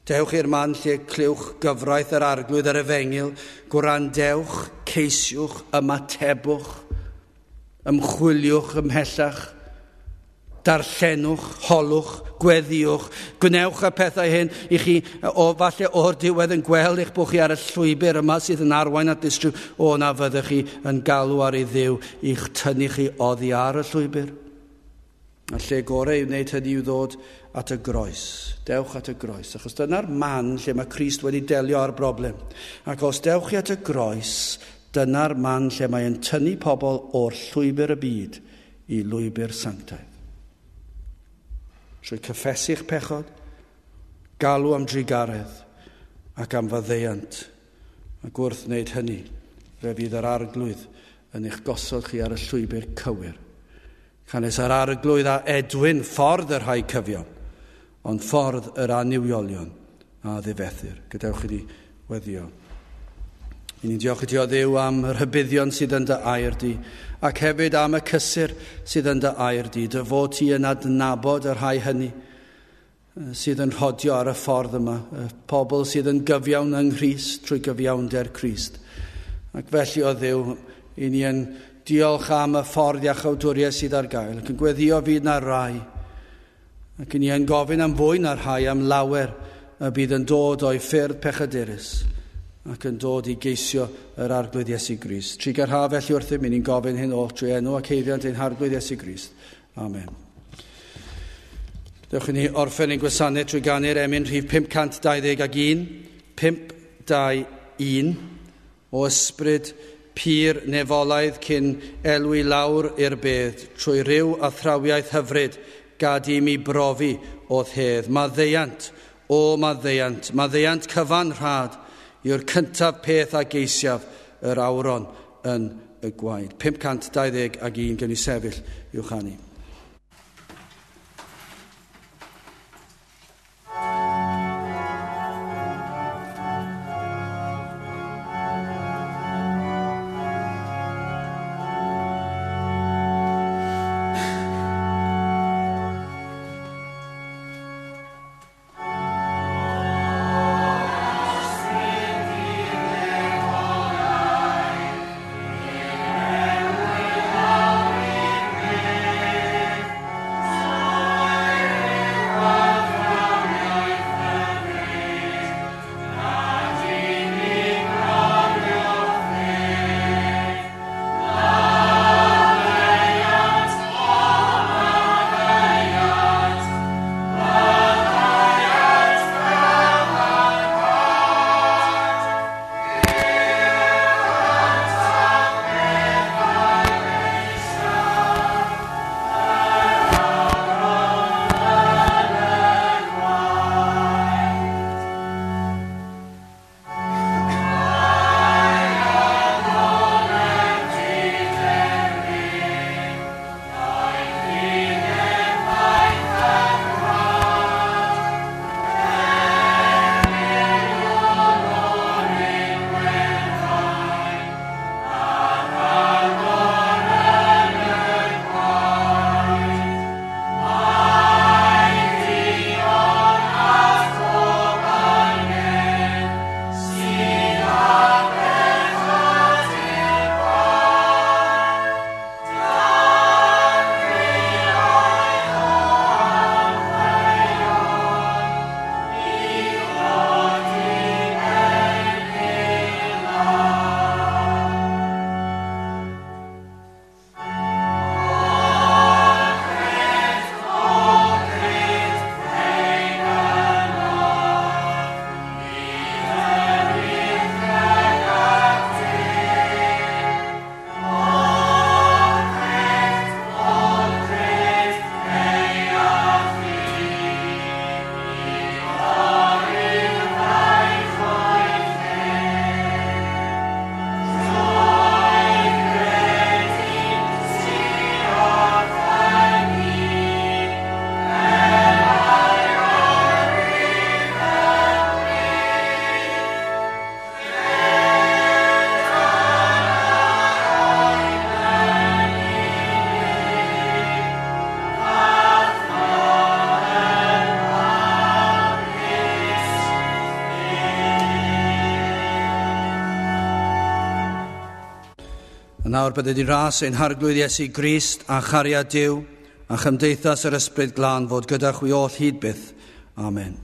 Dewch i'r man lle clywch gyfraith yr arglwydd ar Efengyl, gwrandewch, ceisiwch, ymatebwch, ymchwiliwch ymhellach, darllenwch, holwch, gweddiwch, gwnewch y pethau hyn i chi, falle o'r diwedd yn gweld eich bod chi ar y llwybr yma sydd yn arwain at distryw, o na fyddwch chi yn galw ar ei Dduw i'ch tynnu chi oddi ar y llwybr. A lle gorau i wneud hynny yw ddod at y groes. Dewch at y groes, achos dyna'r man lle mae Crist wedi delio â'r broblem. Ac os dewch chi at y groes, dyna'r man lle mae'n tynnu pobl o'r llwybr y byd i lwybr sanctaidd. Trwy cyffesu'ch pechod, galw am drigaredd ac am faddeuant. Ac wrth wneud hynny, fe fydd yr arglwydd yn eich gosod chi ar y llwybr cywir. Canes yr arglwydd a edwyn ffordd yr rhai cyfiawn, ond ffordd yr aniwiolion a ddifethyr. Gadewch chi di weddio. I ni'n diolch i ti o Dduw am yr hybyddion sydd yn dy air di, ac hefyd am y cysur sydd yn dy air di, dy fod ti yn adnabod yr rhai hynny sydd yn rhodio ar y ffordd yma, y pobl sydd yn gyfiawn yng Nghrist trwy gyfiawnder Crist. Ac felly o Dduw, i ni yn diolch am y ffordd iachawdwriaeth sydd ar gael, ac yn gweddio fydd na rai, ac i ni yn gofyn am fwy na'r rhai am lawer y bydd yn dod o'i ffyrdd pechadurus, ac yn dod i geisio yr arglwydd Iesu Grist. Trigar ha felly wrthym, ni'n gofyn hyn o trwy enw ac heifiant ein arglwydd Iesu Grist. Amen. Dewch i ni orffen ein gwasanaeth trwy ganu'r emyn rhif 521, 521, o ysbryd pur nefolaidd cyn elwi lawr i'r bedd, trwy ryw athrawiaeth hyfryd, gad i mi brofi o'th hedd. Maddeiant, maddeiant cyfan rhad, yw'r cyntaf peth a geisiaf yr awron yn y gwaed. 521 gen i sefyll i'w chanu. A nawr bydde di ras ein harglwydd Iesu Grist a chariad Duw a chymdeithas yr ysbryd glân fod gyda chwi oll hyd byth. Amen.